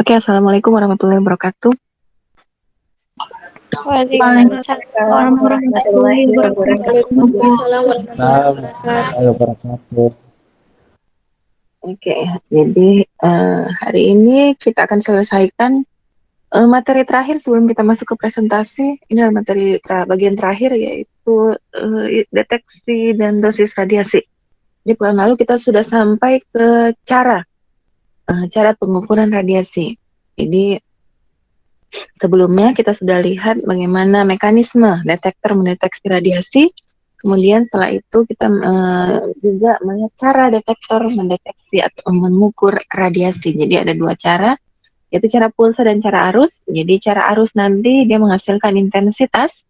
Oke, Assalamualaikum warahmatullahi wabarakatuh. Waalaikumsalam Waalaikumsalam warahmatullahi warahmatullahi wabarakatuh. wabarakatuh. Waalaikumsalam warahmatullahi wabarakatuh. Wabarakatuh. Oke, jadi hari ini kita akan selesaikan materi terakhir sebelum kita masuk ke presentasi. Ini adalah materi bagian terakhir, yaitu deteksi dan dosis radiasi. Di pekan lalu kita sudah sampai ke cara pengukuran radiasi. Jadi sebelumnya kita sudah lihat bagaimana mekanisme detektor mendeteksi radiasi. Kemudian setelah itu kita juga melihat cara detektor mendeteksi atau mengukur radiasi. Jadi ada dua cara, yaitu cara pulsa dan cara arus. Jadi cara arus nanti dia menghasilkan intensitas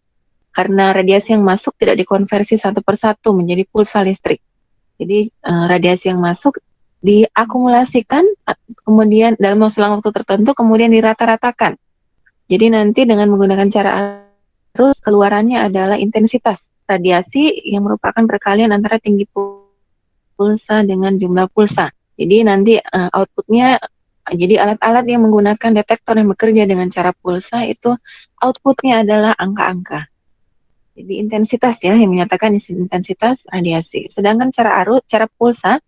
karena radiasi yang masuk tidak dikonversi satu persatu menjadi pulsa listrik. Jadi radiasi yang masuk diakumulasikan, kemudian dalam selang waktu tertentu, kemudian dirata-ratakan. Jadi nanti dengan menggunakan cara arus, keluarannya adalah intensitas radiasi yang merupakan perkalian antara tinggi pulsa dengan jumlah pulsa. Jadi nanti outputnya, jadi alat-alat yang menggunakan detektor yang bekerja dengan cara pulsa itu outputnya adalah angka-angka. Jadi intensitas yang menyatakan intensitas radiasi. Sedangkan cara pulsa,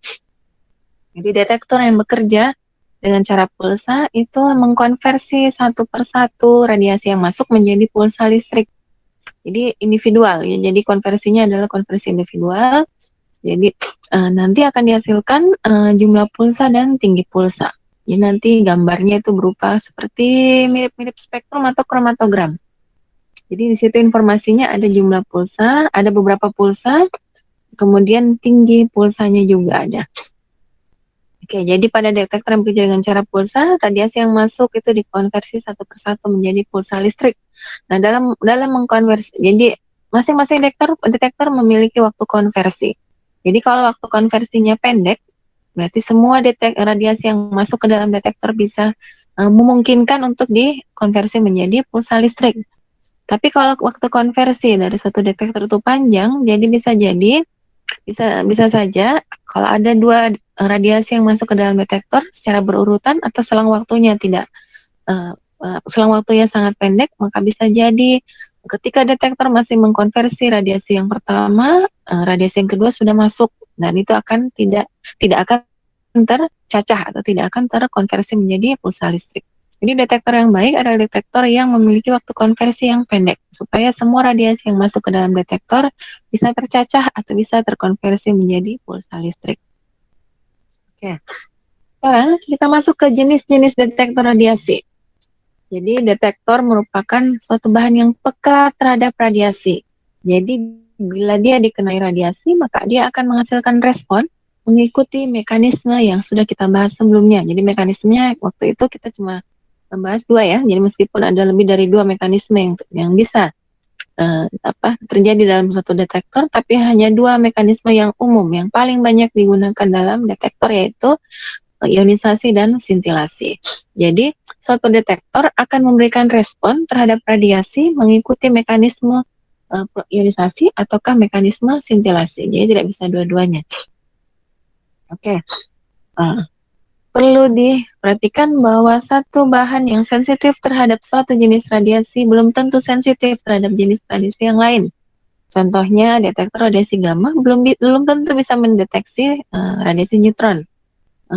jadi detektor yang bekerja dengan cara pulsa itu mengkonversi satu persatu radiasi yang masuk menjadi pulsa listrik. Jadi individual, ya. Jadi konversinya adalah konversi individual. Jadi nanti akan dihasilkan jumlah pulsa dan tinggi pulsa. Jadi nanti gambarnya itu berupa seperti mirip-mirip spektrum atau kromatogram. Jadi di situ informasinya ada jumlah pulsa, ada beberapa pulsa, kemudian tinggi pulsanya juga ada. Oke, jadi pada detektor yang bekerja dengan cara pulsa, radiasi yang masuk itu dikonversi satu persatu menjadi pulsa listrik. Nah, dalam mengkonversi, jadi masing-masing detektor memiliki waktu konversi. Jadi kalau waktu konversinya pendek, berarti semua radiasi yang masuk ke dalam detektor bisa memungkinkan untuk dikonversi menjadi pulsa listrik. Tapi kalau waktu konversi dari suatu detektor itu panjang, jadi bisa saja kalau ada dua radiasi yang masuk ke dalam detektor secara berurutan atau selang waktunya selang waktunya sangat pendek, maka bisa jadi ketika detektor masih mengkonversi radiasi yang pertama, radiasi yang kedua sudah masuk, dan itu akan tidak akan tercacah atau tidak akan terkonversi menjadi pulsa listrik. Jadi detektor yang baik adalah detektor yang memiliki waktu konversi yang pendek, supaya semua radiasi yang masuk ke dalam detektor bisa tercacah atau bisa terkonversi menjadi pulsa listrik. Oke, sekarang kita masuk ke jenis-jenis detektor radiasi. Jadi detektor merupakan suatu bahan yang peka terhadap radiasi. Jadi bila dia dikenai radiasi, maka dia akan menghasilkan respon mengikuti mekanisme yang sudah kita bahas sebelumnya. Jadi mekanismenya waktu itu kita cuma membahas dua ya. Jadi meskipun ada lebih dari dua mekanisme yang bisa terjadi dalam satu detektor, tapi hanya dua mekanisme yang umum yang paling banyak digunakan dalam detektor, yaitu ionisasi dan sintilasi. Jadi suatu detektor akan memberikan respon terhadap radiasi mengikuti mekanisme ionisasi ataukah mekanisme sintilasi. Jadi tidak bisa dua-duanya. Oke. Perlu diperhatikan bahwa satu bahan yang sensitif terhadap suatu jenis radiasi belum tentu sensitif terhadap jenis radiasi yang lain. Contohnya, detektor radiasi gamma belum tentu bisa mendeteksi radiasi neutron.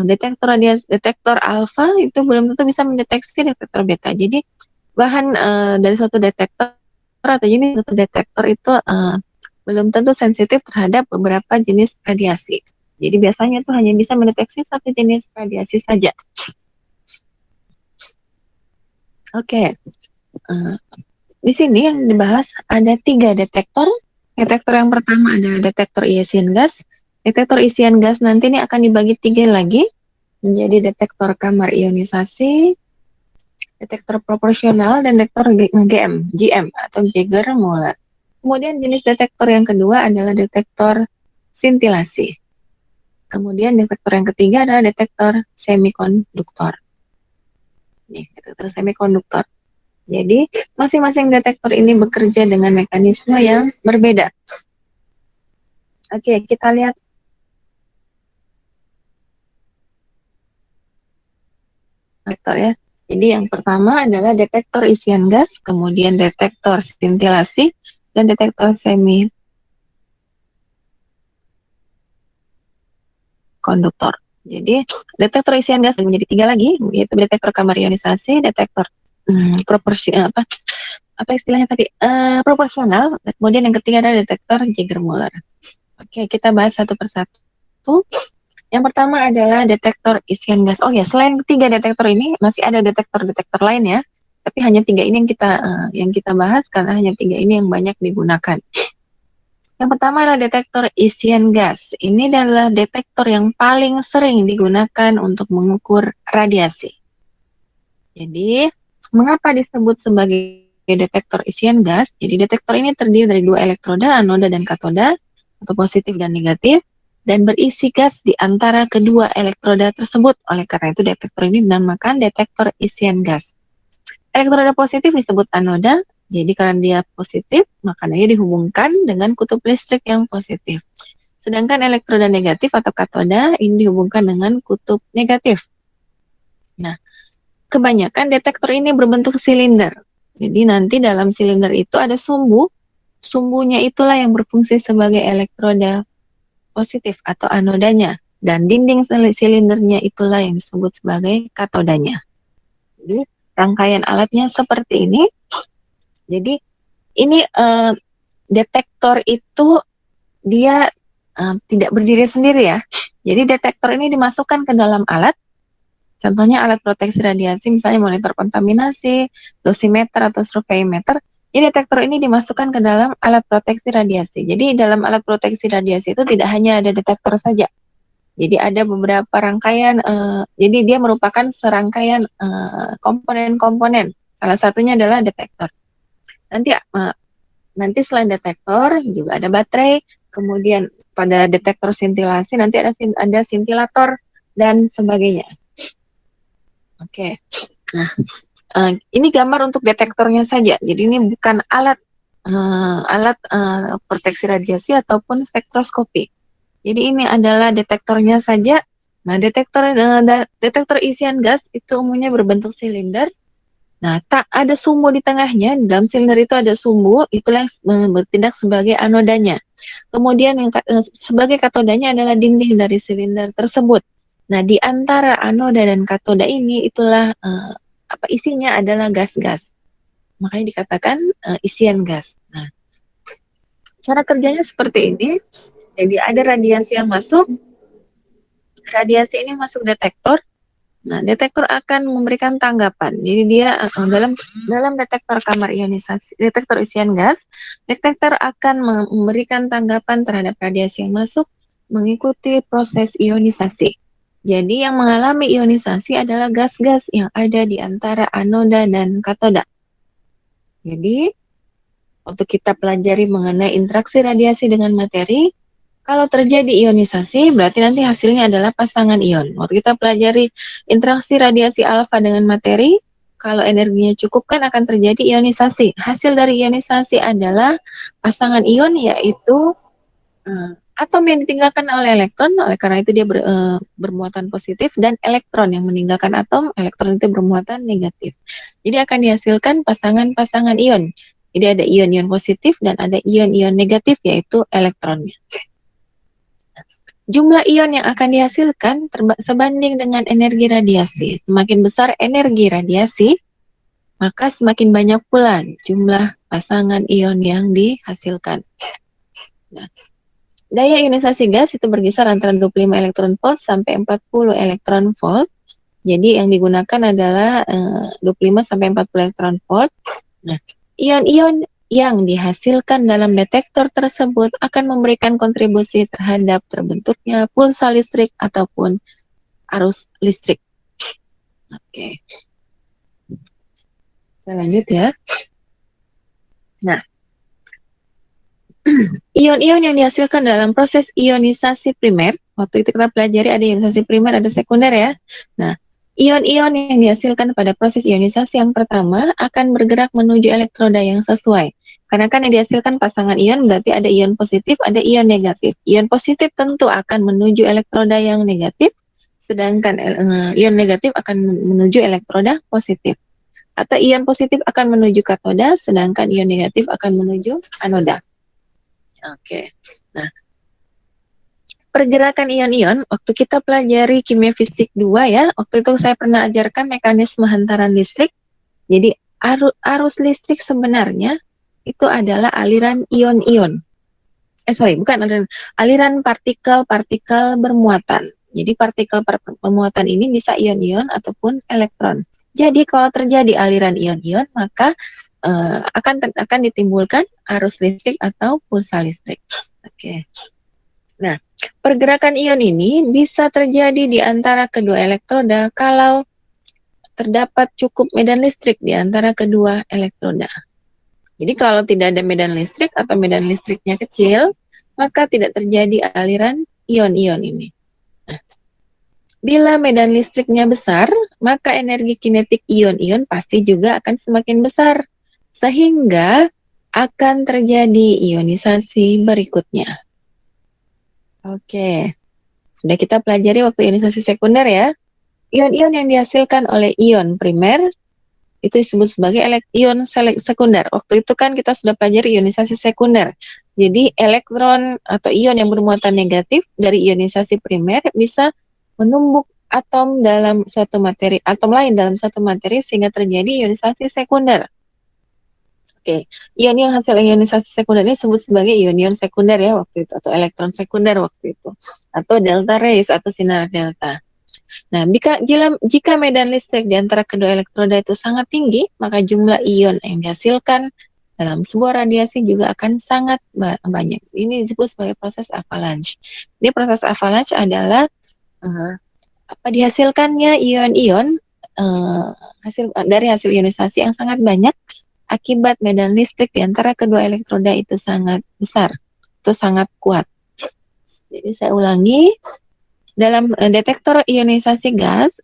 Detektor alfa itu belum tentu bisa mendeteksi detektor beta. Jadi bahan dari suatu detektor atau jenis satu detektor itu belum tentu sensitif terhadap beberapa jenis radiasi. Jadi biasanya itu hanya bisa mendeteksi satu jenis radiasi saja. Oke. Di sini yang dibahas ada 3 detektor. Detektor yang pertama ada detektor isian gas. Detektor isian gas nanti ini akan dibagi 3 lagi menjadi detektor kamar ionisasi, detektor proporsional, dan detektor GM atau Jaeger-Muller. Kemudian jenis detektor yang kedua adalah detektor sintilasi. Kemudian detektor yang ketiga adalah detektor semikonduktor. Nih, detektor semikonduktor. Jadi, masing-masing detektor ini bekerja dengan mekanisme yang berbeda. Oke, kita lihat. Detektor ya. Jadi yang pertama adalah detektor isian gas, kemudian detektor skintilasi, dan detektor semikonduktor. Jadi detektor isian gas menjadi 3 lagi, yaitu detektor kamar ionisasi, detektor apa istilahnya tadi, proporsional, kemudian yang ketiga adalah detektor Jaeger-Muller. Oke, kita bahas satu persatu. Yang pertama adalah detektor isian gas. Oh ya, selain ketiga detektor ini masih ada detektor-detektor lain ya. Tapi hanya 3 ini yang kita bahas karena hanya 3 ini yang banyak digunakan. Yang pertama adalah detektor isian gas. Ini adalah detektor yang paling sering digunakan untuk mengukur radiasi. Jadi, mengapa disebut sebagai detektor isian gas? Jadi, detektor ini terdiri dari 2 elektroda, anoda dan katoda, atau positif dan negatif, dan berisi gas di antara kedua elektroda tersebut. Oleh karena itu, detektor ini dinamakan detektor isian gas. Elektroda positif disebut anoda, jadi karena dia positif, maka dia dihubungkan dengan kutub listrik yang positif. Sedangkan elektroda negatif atau katoda ini dihubungkan dengan kutub negatif. Nah, kebanyakan detektor ini berbentuk silinder. Jadi nanti dalam silinder itu ada sumbu. Sumbunya itulah yang berfungsi sebagai elektroda positif atau anodanya, dan dinding silindernya itulah yang disebut sebagai katodanya. Jadi rangkaian alatnya seperti ini. Jadi ini detektor itu dia tidak berdiri sendiri ya. Jadi detektor ini dimasukkan ke dalam alat. Contohnya alat proteksi radiasi, misalnya monitor kontaminasi, dosimeter atau surveimeter. Jadi detektor ini dimasukkan ke dalam alat proteksi radiasi. Jadi dalam alat proteksi radiasi itu tidak hanya ada detektor saja. Jadi ada beberapa rangkaian, jadi dia merupakan serangkaian komponen-komponen. Salah satunya adalah detektor. Nanti selain detektor juga ada baterai, kemudian pada detektor sintilasi nanti ada sintilator dan sebagainya. Oke. Nah, ini gambar untuk detektornya saja. Jadi ini bukan alat proteksi radiasi ataupun spektroskopi. Jadi ini adalah detektornya saja. Nah, detektor isian gas itu umumnya berbentuk silinder. Nah, tak ada sumbu di tengahnya. Dalam silinder itu ada sumbu, itulah yang bertindak sebagai anodanya. Kemudian yang sebagai katodanya adalah dinding dari silinder tersebut. Nah, di antara anoda dan katoda ini itulah isinya adalah gas-gas. Makanya dikatakan isian gas. Nah, cara kerjanya seperti ini. Jadi ada radiasi yang masuk. Radiasi ini masuk detektor. Nah, detektor akan memberikan tanggapan. Jadi dia dalam detektor kamar ionisasi, detektor isian gas, detektor akan memberikan tanggapan terhadap radiasi yang masuk mengikuti proses ionisasi. Jadi yang mengalami ionisasi adalah gas-gas yang ada di antara anoda dan katoda. Jadi untuk kita pelajari mengenai interaksi radiasi dengan materi, kalau terjadi ionisasi, berarti nanti hasilnya adalah pasangan ion. Waktu kita pelajari interaksi radiasi alfa dengan materi, kalau energinya cukup kan akan terjadi ionisasi. Hasil dari ionisasi adalah pasangan ion, yaitu atom yang ditinggalkan oleh elektron, oleh karena itu dia bermuatan positif, dan elektron yang meninggalkan atom, elektron itu bermuatan negatif. Jadi akan dihasilkan pasangan-pasangan ion. Jadi ada ion-ion positif dan ada ion-ion negatif, yaitu elektronnya. Jumlah ion yang akan dihasilkan sebanding dengan energi radiasi. Semakin besar energi radiasi, maka semakin banyak pula jumlah pasangan ion yang dihasilkan. Nah, daya ionisasi gas itu berkisar antara 25 elektron volt sampai 40 elektron volt. Jadi yang digunakan adalah 25 sampai 40 elektron volt. Nah, ion-ion yang dihasilkan dalam detektor tersebut akan memberikan kontribusi terhadap terbentuknya pulsa listrik ataupun arus listrik. Oke. Kita lanjut ya. Nah, ion-ion yang dihasilkan dalam proses ionisasi primer, waktu itu kita pelajari ada ionisasi primer, ada sekunder ya. Nah, ion-ion yang dihasilkan pada proses ionisasi yang pertama akan bergerak menuju elektroda yang sesuai. Karena kan yang dihasilkan pasangan ion berarti ada ion positif, ada ion negatif. Ion positif tentu akan menuju elektroda yang negatif, sedangkan ion negatif akan menuju elektroda positif. Atau ion positif akan menuju katoda, sedangkan ion negatif akan menuju anoda. Oke. Nah, pergerakan ion-ion, waktu kita pelajari kimia fisik 2 ya, waktu itu saya pernah ajarkan mekanisme hantaran listrik. Jadi arus listrik sebenarnya itu adalah aliran ion-ion. Bukan aliran partikel-partikel bermuatan. Jadi partikel bermuatan ini bisa ion-ion ataupun elektron. Jadi kalau terjadi aliran ion-ion, maka akan ditimbulkan arus listrik atau pulsa listrik. Oke. Nah, pergerakan ion ini bisa terjadi di antara kedua elektroda kalau terdapat cukup medan listrik di antara kedua elektroda. Jadi kalau tidak ada medan listrik atau medan listriknya kecil, maka tidak terjadi aliran ion-ion ini. Nah, bila medan listriknya besar, maka energi kinetik ion-ion pasti juga akan semakin besar, sehingga akan terjadi ionisasi berikutnya. Oke, sudah kita pelajari waktu ionisasi sekunder ya. Ion-ion yang dihasilkan oleh ion primer itu disebut sebagai ion sekunder. Waktu itu kan kita sudah pelajari ionisasi sekunder. Jadi elektron atau ion yang bermuatan negatif dari ionisasi primer bisa menumbuk atom dalam suatu materi, atom lain dalam suatu materi sehingga terjadi ionisasi sekunder. Oke, ion-ion hasil ionisasi sekunder ini disebut sebagai ion-ion sekunder ya waktu itu, atau elektron sekunder waktu itu, atau delta rays atau sinar delta. Nah, jika medan listrik di antara kedua elektroda itu sangat tinggi, maka jumlah ion yang dihasilkan dalam sebuah radiasi juga akan sangat banyak. Ini disebut sebagai proses avalanche. Ini proses avalanche adalah dihasilkannya ion-ion dari hasil ionisasi yang sangat banyak akibat medan listrik di antara kedua elektroda itu sangat besar, itu sangat kuat. Jadi saya ulangi. Dalam detektor ionisasi gas,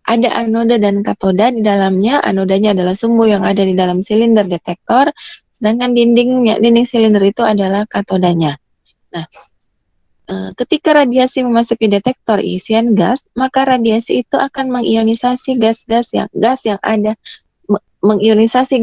ada anoda dan katoda di dalamnya. Anodanya adalah sumbu yang ada di dalam silinder detektor, sedangkan dinding silinder itu adalah katodanya. Nah, ketika radiasi memasuki detektor isian gas, maka radiasi itu akan mengionisasi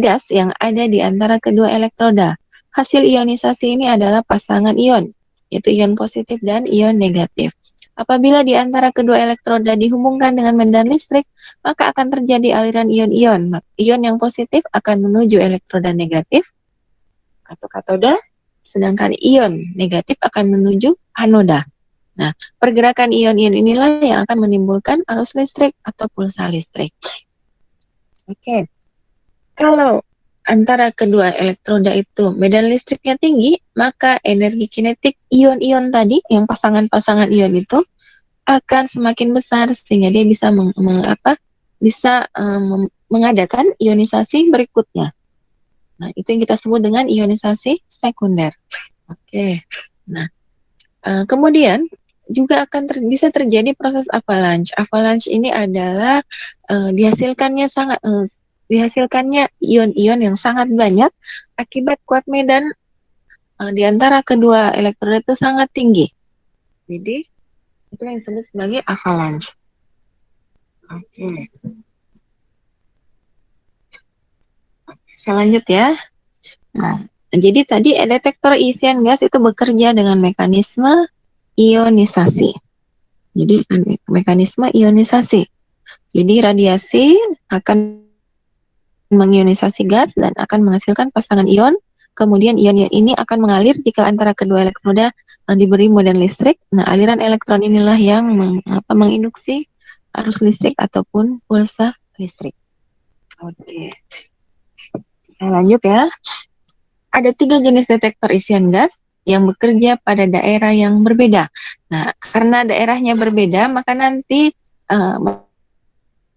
gas yang ada di antara kedua elektroda. Hasil ionisasi ini adalah pasangan ion, yaitu ion positif dan ion negatif. Apabila di antara kedua elektroda dihubungkan dengan medan listrik, maka akan terjadi aliran ion-ion. Ion yang positif akan menuju elektroda negatif atau katoda, sedangkan ion negatif akan menuju anoda. Nah, pergerakan ion-ion inilah yang akan menimbulkan arus listrik atau pulsa listrik. Oke. Kalau antara kedua elektroda itu medan listriknya tinggi, maka energi kinetik ion-ion tadi, yang pasangan-pasangan ion itu, akan semakin besar sehingga dia bisa mengadakan ionisasi berikutnya. Nah, itu yang kita sebut dengan ionisasi sekunder. Oke. Nah, kemudian juga akan bisa terjadi proses avalanche. Avalanche ini adalah dihasilkannya ion-ion yang sangat banyak akibat kuat medan di antara kedua elektroda itu sangat tinggi. Jadi itu yang disebut sebagai avalanche. Oke. Saya lanjut ya. Nah, jadi tadi detektor isian gas itu bekerja dengan mekanisme ionisasi. Jadi mekanisme ionisasi. Jadi radiasi akan mengionisasi gas dan akan menghasilkan pasangan ion. Kemudian ion-ion ini akan mengalir jika antara kedua elektroda diberi medan listrik. Nah, aliran elektron inilah yang menginduksi arus listrik ataupun pulsa listrik. Oke. Saya lanjut ya. Ada 3 jenis detektor isian gas yang bekerja pada daerah yang berbeda. Nah, karena daerahnya berbeda, maka nanti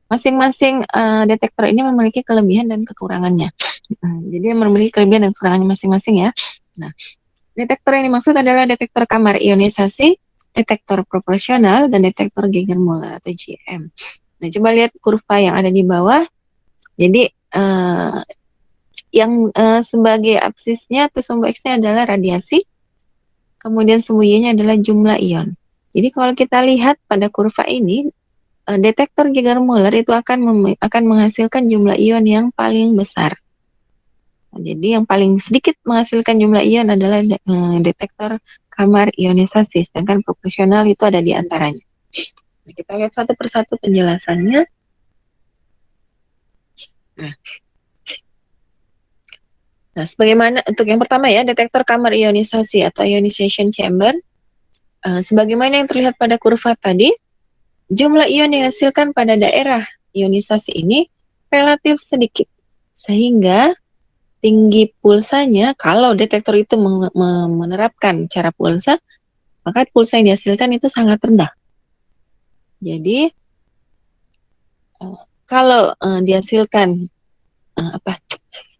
masing-masing detektor ini memiliki kelebihan dan kekurangannya. Jadi memiliki kelebihan dan kekurangannya masing-masing ya. Nah, detektor yang dimaksud adalah detektor kamar ionisasi, detektor proporsional, dan detektor Geiger-Müller atau GM. Nah, coba lihat kurva yang ada di bawah. Jadi yang sebagai absisnya atau sumbu X-nya adalah radiasi, kemudian sumbu Y-nya adalah jumlah ion. Jadi kalau kita lihat pada kurva ini, detektor Geiger-Müller itu akan menghasilkan jumlah ion yang paling besar. Nah, jadi yang paling sedikit menghasilkan jumlah ion adalah detektor kamar ionisasi, sedangkan proporsional itu ada di antaranya. Nah, kita lihat satu persatu penjelasannya. Nah, sebagaimana untuk yang pertama ya, detektor kamar ionisasi atau ionization chamber, sebagaimana yang terlihat pada kurva tadi, jumlah ion yang dihasilkan pada daerah ionisasi ini relatif sedikit, sehingga tinggi pulsanya, kalau detektor itu menerapkan cara pulsa, maka pulsa yang dihasilkan itu sangat rendah. Jadi, kalau dihasilkan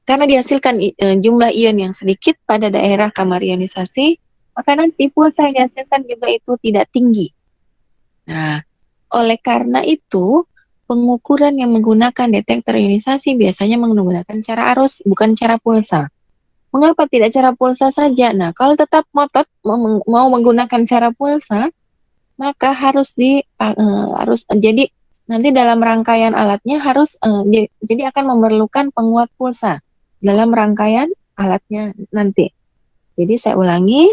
karena dihasilkan jumlah ion yang sedikit pada daerah kamar ionisasi, maka nanti pulsa yang dihasilkan juga itu tidak tinggi. Nah, oleh karena itu, pengukuran yang menggunakan detektor ionisasi biasanya menggunakan cara arus, bukan cara pulsa. Mengapa tidak cara pulsa saja? Nah, kalau tetap ngotot mau menggunakan cara pulsa, maka harus jadi nanti dalam rangkaian alatnya harus jadi akan memerlukan penguat pulsa dalam rangkaian alatnya nanti. Jadi saya ulangi,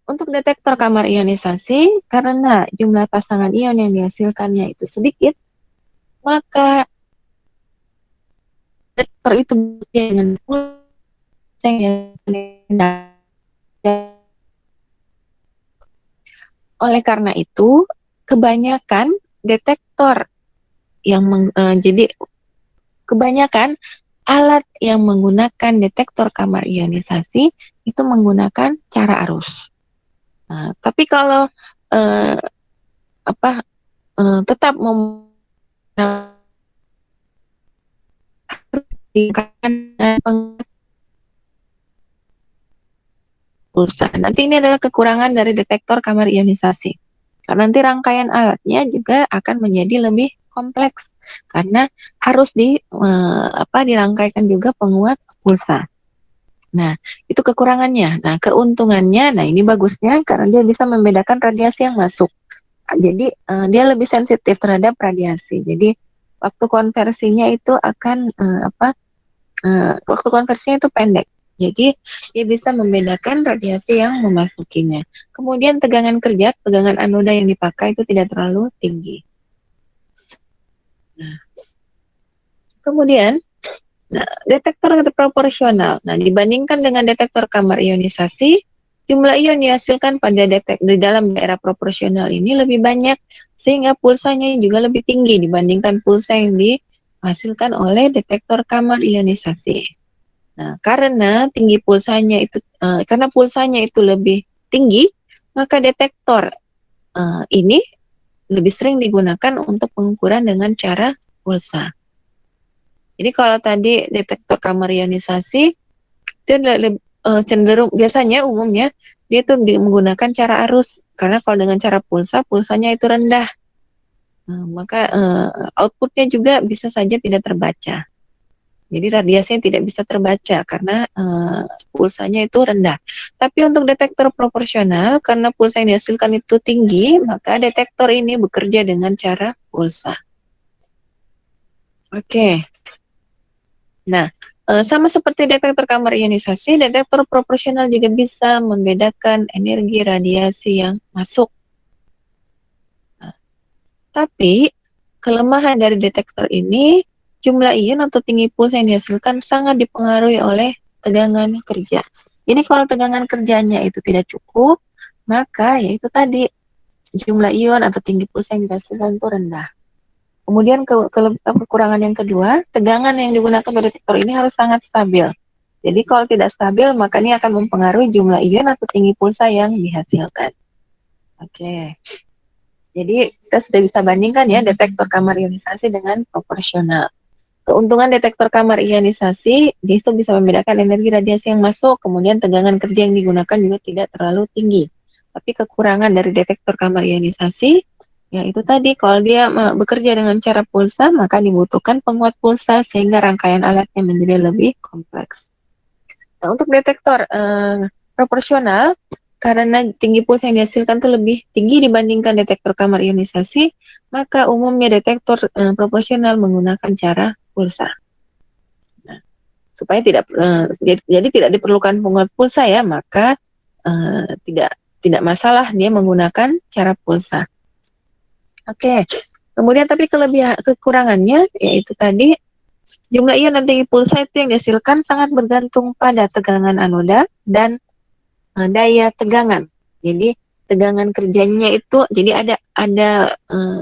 untuk detektor kamar ionisasi, karena jumlah pasangan ion yang dihasilkannya itu sedikit, maka detektor itu bekerja dengan pulsa yang rendah. Oleh karena itu, kebanyakan detektor jadi kebanyakan alat yang menggunakan detektor kamar ionisasi itu menggunakan cara arus. Nah, tapi kalau tetap pulsa. Nanti ini adalah kekurangan dari detektor kamar ionisasi. Karena nanti rangkaian alatnya juga akan menjadi lebih kompleks karena harus dirangkaikan juga penguat pulsa. Nah, itu kekurangannya. Nah, keuntungannya, nah ini bagusnya karena dia bisa membedakan radiasi yang masuk. Jadi dia lebih sensitif terhadap radiasi. Jadi waktu konversinya itu akan waktu konversinya itu pendek. Jadi dia bisa membedakan radiasi yang memasukinya. Kemudian tegangan anoda yang dipakai itu tidak terlalu tinggi. Nah, kemudian detektor proporsional. Nah, dibandingkan dengan detektor kamar ionisasi, jumlah ion dihasilkan di dalam daerah proporsional ini lebih banyak, sehingga pulsanya juga lebih tinggi dibandingkan pulsa yang dihasilkan oleh detektor kamar ionisasi. Nah, karena pulsanya itu lebih tinggi, maka detektor ini lebih sering digunakan untuk pengukuran dengan cara pulsa. Jadi kalau tadi detektor kamar ionisasi itu cenderung biasanya umumnya dia tuh menggunakan cara arus, karena kalau dengan cara pulsanya itu rendah. Maka outputnya juga bisa saja tidak terbaca. Jadi radiasinya tidak bisa terbaca karena pulsanya itu rendah. Tapi untuk detektor proporsional, karena pulsa yang dihasilkan itu tinggi, maka detektor ini bekerja dengan cara pulsa. Oke. Nah, sama seperti detektor kamar ionisasi, detektor proporsional juga bisa membedakan energi radiasi yang masuk. Nah, tapi kelemahan dari detektor ini, jumlah ion atau tinggi pulsa yang dihasilkan sangat dipengaruhi oleh tegangan kerja. Jadi kalau tegangan kerjanya itu tidak cukup, maka yaitu tadi jumlah ion atau tinggi pulsa yang dihasilkan itu rendah. Kemudian kekurangan yang kedua, tegangan yang digunakan pada detektor ini harus sangat stabil. Jadi kalau tidak stabil, maka ini akan mempengaruhi jumlah ion atau tinggi pulsa yang dihasilkan. Oke. Jadi kita sudah bisa bandingkan ya detektor kamar ionisasi dengan proporsional. Keuntungan detektor kamar ionisasi, dia itu bisa membedakan energi radiasi yang masuk, kemudian tegangan kerja yang digunakan juga tidak terlalu tinggi. Tapi kekurangan dari detektor kamar ionisasi, ya itu tadi, kalau dia bekerja dengan cara pulsa, maka dibutuhkan penguat pulsa sehingga rangkaian alatnya menjadi lebih kompleks. Nah, untuk detektor proporsional, karena tinggi pulsa yang dihasilkan itu lebih tinggi dibandingkan detektor kamar ionisasi, maka umumnya detektor proporsional menggunakan cara pulsa. Nah, supaya jadi tidak diperlukan penguat pulsa ya, maka tidak masalah dia menggunakan cara pulsa. Oke. Kemudian tapi kekurangannya yaitu tadi jumlah ion dan tinggi pulsa itu yang dihasilkan sangat bergantung pada tegangan anoda dan daya tegangan. Jadi tegangan kerjanya itu jadi ada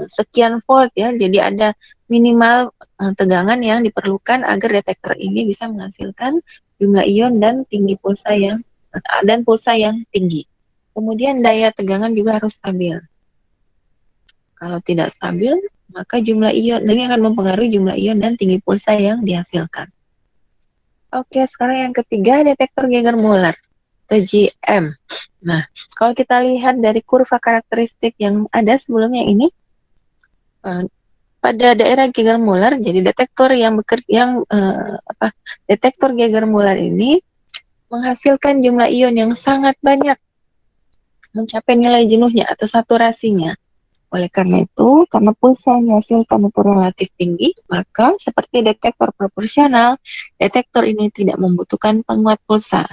sekian volt ya. Jadi ada minimal tegangan yang diperlukan agar detektor ini bisa menghasilkan jumlah ion dan pulsa yang tinggi. Kemudian daya tegangan juga harus stabil. Kalau tidak stabil, maka jumlah ion ini akan mempengaruhi jumlah ion dan tinggi pulsa yang dihasilkan. Oke, sekarang yang ketiga detektor Geiger-Müller. TGM. Nah, kalau kita lihat dari kurva karakteristik yang ada sebelumnya ini, pada daerah Geiger-Müller, jadi detektor Geiger-Müller ini menghasilkan jumlah ion yang sangat banyak, mencapai nilai jenuhnya atau saturasinya. Oleh karena itu, karena pulsa yang dihasilkan itu relatif tinggi, maka seperti detektor proporsional, detektor ini tidak membutuhkan penguat pulsa.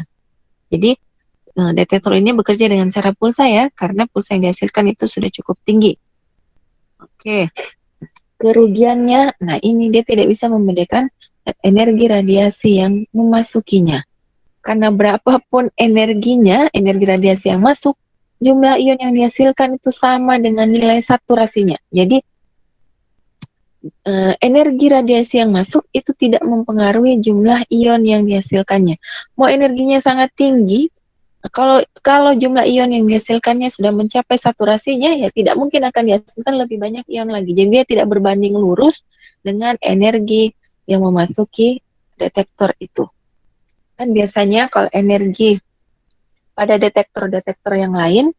Jadi detektor ini bekerja dengan cara pulsa ya, karena pulsa yang dihasilkan itu sudah cukup tinggi. Oke, kerugiannya, nah ini dia tidak bisa membedakan energi radiasi yang memasukinya. Karena berapapun energi radiasi yang masuk, jumlah ion yang dihasilkan itu sama dengan nilai saturasinya. Jadi energi radiasi yang masuk itu tidak mempengaruhi jumlah ion yang dihasilkannya. Mau energinya sangat tinggi, kalau jumlah ion yang dihasilkannya sudah mencapai saturasinya, ya tidak mungkin akan dihasilkan lebih banyak ion lagi. Jadi dia tidak berbanding lurus dengan energi yang memasuki detektor itu. Kan biasanya kalau energi pada detektor-detektor yang lain,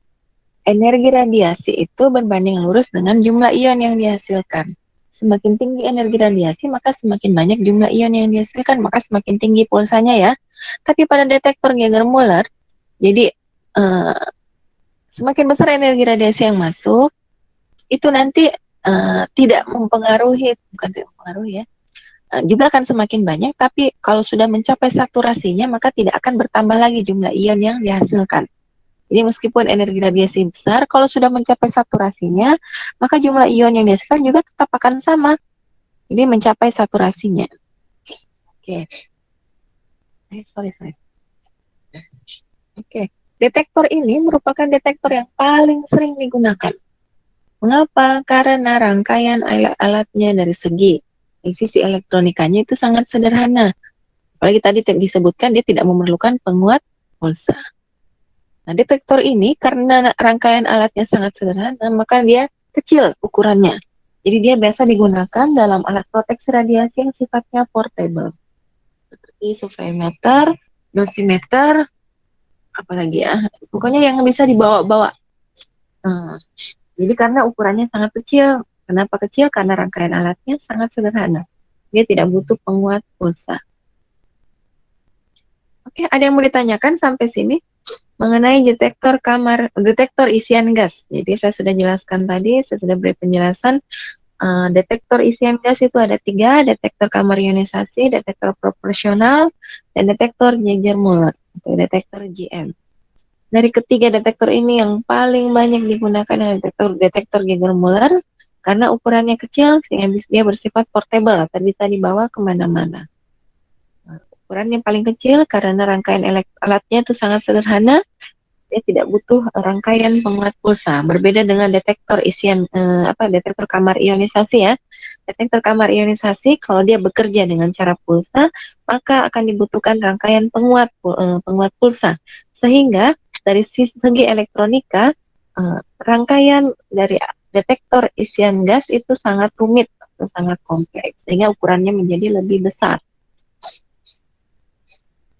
energi radiasi itu berbanding lurus dengan jumlah ion yang dihasilkan. Semakin tinggi energi radiasi, maka semakin banyak jumlah ion yang dihasilkan, maka semakin tinggi pulsanya ya. Tapi pada detektor Geiger-Müller, jadi semakin besar energi radiasi yang masuk, itu nanti tidak mempengaruhi, bukan tidak mempengaruhi ya, juga akan semakin banyak, tapi kalau sudah mencapai saturasinya, maka tidak akan bertambah lagi jumlah ion yang dihasilkan. Jadi meskipun energi radiasi besar, kalau sudah mencapai saturasinya, maka jumlah ion yang dihasilkan juga tetap akan sama. Jadi mencapai saturasinya. Oke. Sorry. Oke. Detektor ini merupakan detektor yang paling sering digunakan. Mengapa? Karena rangkaian alat-alatnya dari sisi elektronikanya itu sangat sederhana. Apalagi tadi disebutkan dia tidak memerlukan penguat pulsa. Nah, detektor ini karena rangkaian alatnya sangat sederhana, maka dia kecil ukurannya. Jadi dia biasa digunakan dalam alat proteksi radiasi yang sifatnya portable. Seperti surveimeter, dosimeter, apalagi ya. Pokoknya yang bisa dibawa-bawa. Jadi karena ukurannya sangat kecil. Kenapa kecil? Karena rangkaian alatnya sangat sederhana. Dia tidak butuh penguat pulsa. Oke, ada yang mau ditanyakan sampai sini? Mengenai detektor isian gas. Jadi saya sudah jelaskan tadi, saya sudah beri penjelasan. Detektor isian gas itu ada 3, detektor kamar ionisasi, detektor proporsional, dan detektor Geiger-Müller, atau detektor GM. Dari ketiga detektor ini yang paling banyak digunakan adalah detektor Geiger-Müller, karena ukurannya kecil sehingga dia bersifat portable atau bisa dibawa kemana-mana. Ukurannya paling kecil karena rangkaian alatnya itu sangat sederhana, dia tidak butuh rangkaian penguat pulsa. Berbeda dengan detektor detektor kamar ionisasi ya. Detektor kamar ionisasi kalau dia bekerja dengan cara pulsa, maka akan dibutuhkan rangkaian penguat pulsa. Sehingga dari segi elektronika, rangkaian dari detektor isian gas itu sangat rumit atau sangat kompleks, sehingga ukurannya menjadi lebih besar.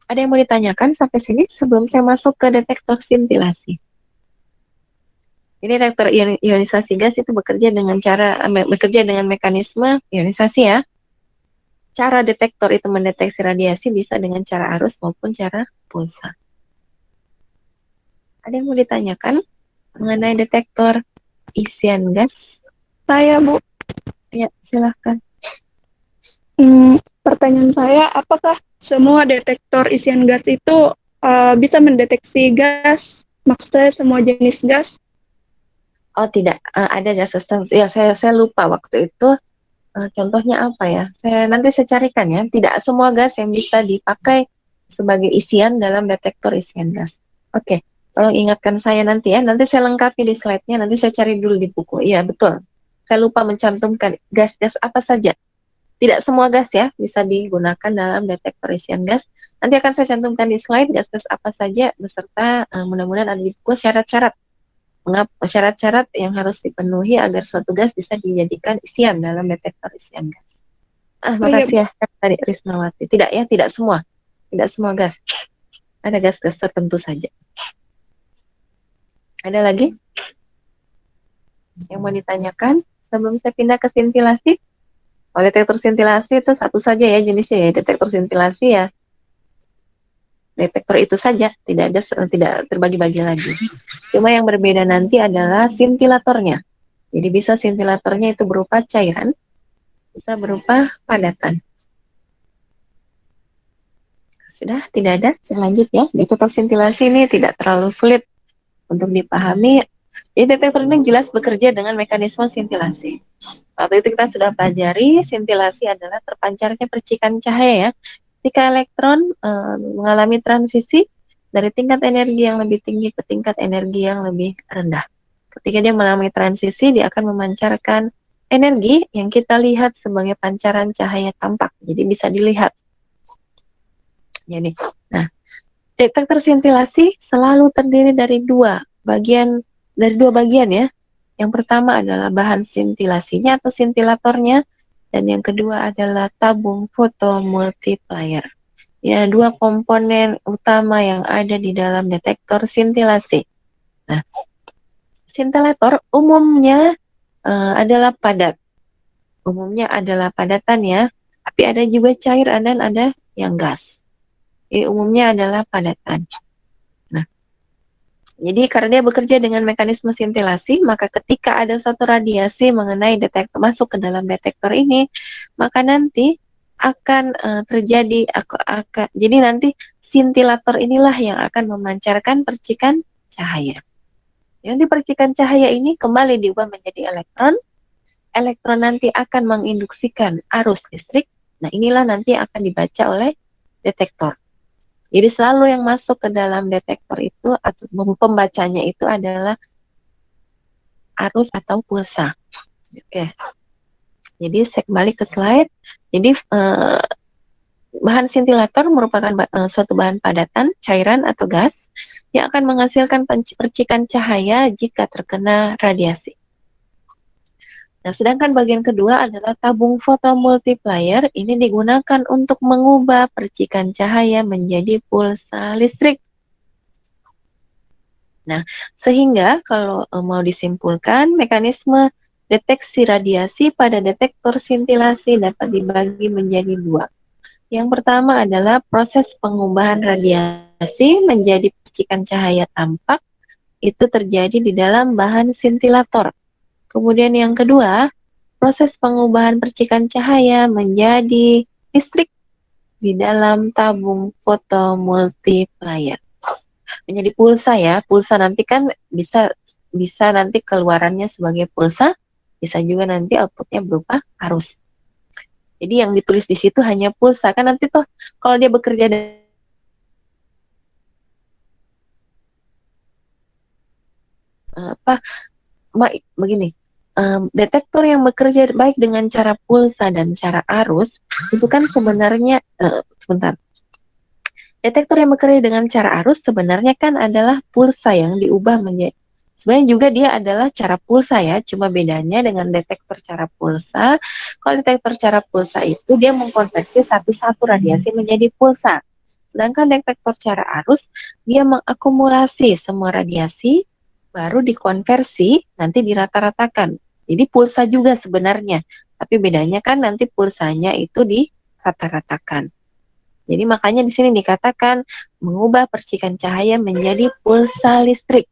Ada yang mau ditanyakan sampai sini sebelum saya masuk ke detektor sintilasi? Jadi detektor ionisasi gas itu bekerja dengan mekanisme ionisasi ya. Cara detektor itu mendeteksi radiasi bisa dengan cara arus maupun cara pulsa. Ada yang mau ditanyakan mengenai detektor isian gas? Saya, Bu. Ya, silahkan. Pertanyaan saya, apakah semua detektor isian gas itu bisa mendeteksi gas? Maksudnya semua jenis gas? Oh tidak, ada gas substansi. Ya, saya lupa waktu itu. Contohnya apa ya? Nanti saya carikan ya. Tidak semua gas yang bisa dipakai sebagai isian dalam detektor isian gas. Oke, tolong ingatkan saya nanti ya. Nanti saya lengkapi di slide-nya. Nanti saya cari dulu di buku. Iya betul. Saya lupa mencantumkan gas-gas apa saja. Tidak semua gas ya bisa digunakan dalam detektor isian gas. Nanti akan saya cantumkan di slide gas-gas apa saja beserta mudah-mudahan ada di buku syarat-syarat. Syarat-syarat yang harus dipenuhi agar suatu gas bisa dijadikan isian dalam detektor isian gas. Makasih ya tadi Rismawati. Tidak ya, tidak semua. Tidak semua gas. Ada gas-gas tertentu saja. Ada lagi yang mau ditanyakan sebelum saya pindah ke sintilasi? Oh, detektor sintilasi itu satu saja ya jenisnya ya, detektor sintilasi ya. Detektor itu saja, tidak terbagi-bagi lagi. Cuma yang berbeda nanti adalah sintilatornya. Jadi bisa sintilatornya itu berupa cairan, bisa berupa padatan. Sudah, tidak ada. Saya lanjut ya. Detektor sintilasi ini tidak terlalu sulit untuk dipahami. Jadi detektor ini jelas bekerja dengan mekanisme sintilasi. Waktu itu kita sudah pelajari sintilasi adalah terpancarnya percikan cahaya ya. Ketika elektron mengalami transisi dari tingkat energi yang lebih tinggi ke tingkat energi yang lebih rendah. Ketika dia mengalami transisi, dia akan memancarkan energi yang kita lihat sebagai pancaran cahaya tampak. Jadi bisa dilihat. Jadi, nah, detektor sintilasi selalu terdiri dari dua bagian ya. Yang pertama adalah bahan sintilasinya atau sintilatornya, dan yang kedua adalah tabung fotomultiplier. Ya, dua komponen utama yang ada di dalam detektor sintilasi. Nah, sintilator umumnya adalah padat. Umumnya adalah padatan ya, tapi ada juga cair dan ada yang gas. Jadi umumnya adalah padatan. Nah, jadi karena dia bekerja dengan mekanisme sintilasi, maka ketika ada satu radiasi mengenai detektor masuk ke dalam detektor ini, maka nanti akan terjadi jadi nanti sintilator inilah yang akan memancarkan percikan cahaya. Yang percikan cahaya ini kembali diubah menjadi elektron. Elektron nanti akan menginduksikan arus listrik. Nah, inilah nanti akan dibaca oleh detektor. Jadi selalu yang masuk ke dalam detektor itu atau pembacanya itu adalah arus atau pulsa. Oke. Jadi saya kembali ke slide. Jadi bahan sintilator merupakan suatu bahan padatan, cairan atau gas yang akan menghasilkan percikan cahaya jika terkena radiasi. Nah, sedangkan bagian kedua adalah tabung fotomultiplier. Ini digunakan untuk mengubah percikan cahaya menjadi pulsa listrik. Nah, sehingga kalau mau disimpulkan, mekanisme deteksi radiasi pada detektor sintilasi dapat dibagi menjadi dua. Yang pertama adalah proses pengubahan radiasi menjadi percikan cahaya tampak. Itu terjadi di dalam bahan sintilator. Kemudian yang kedua, proses pengubahan percikan cahaya menjadi listrik di dalam tabung fotomultiplier. Menjadi pulsa ya. Pulsa nanti kan bisa nanti keluarannya sebagai pulsa, bisa juga nanti outputnya berupa arus. Jadi yang ditulis di situ hanya pulsa. Kan nanti toh kalau dia bekerja begini. Detektor yang bekerja baik dengan cara pulsa dan cara arus itu kan sebenarnya sebentar. Detektor yang bekerja dengan cara arus sebenarnya kan adalah pulsa yang diubah menjadi sebenarnya juga dia adalah cara pulsa ya, cuma bedanya dengan detektor cara pulsa. Kalau detektor cara pulsa itu dia mengkonversi satu-satu radiasi menjadi pulsa. Sedangkan detektor cara arus dia mengakumulasi semua radiasi baru dikonversi nanti dirata-ratakan. Jadi pulsa juga sebenarnya, tapi bedanya kan nanti pulsanya itu dirata-ratakan. Jadi makanya di sini dikatakan mengubah percikan cahaya menjadi pulsa listrik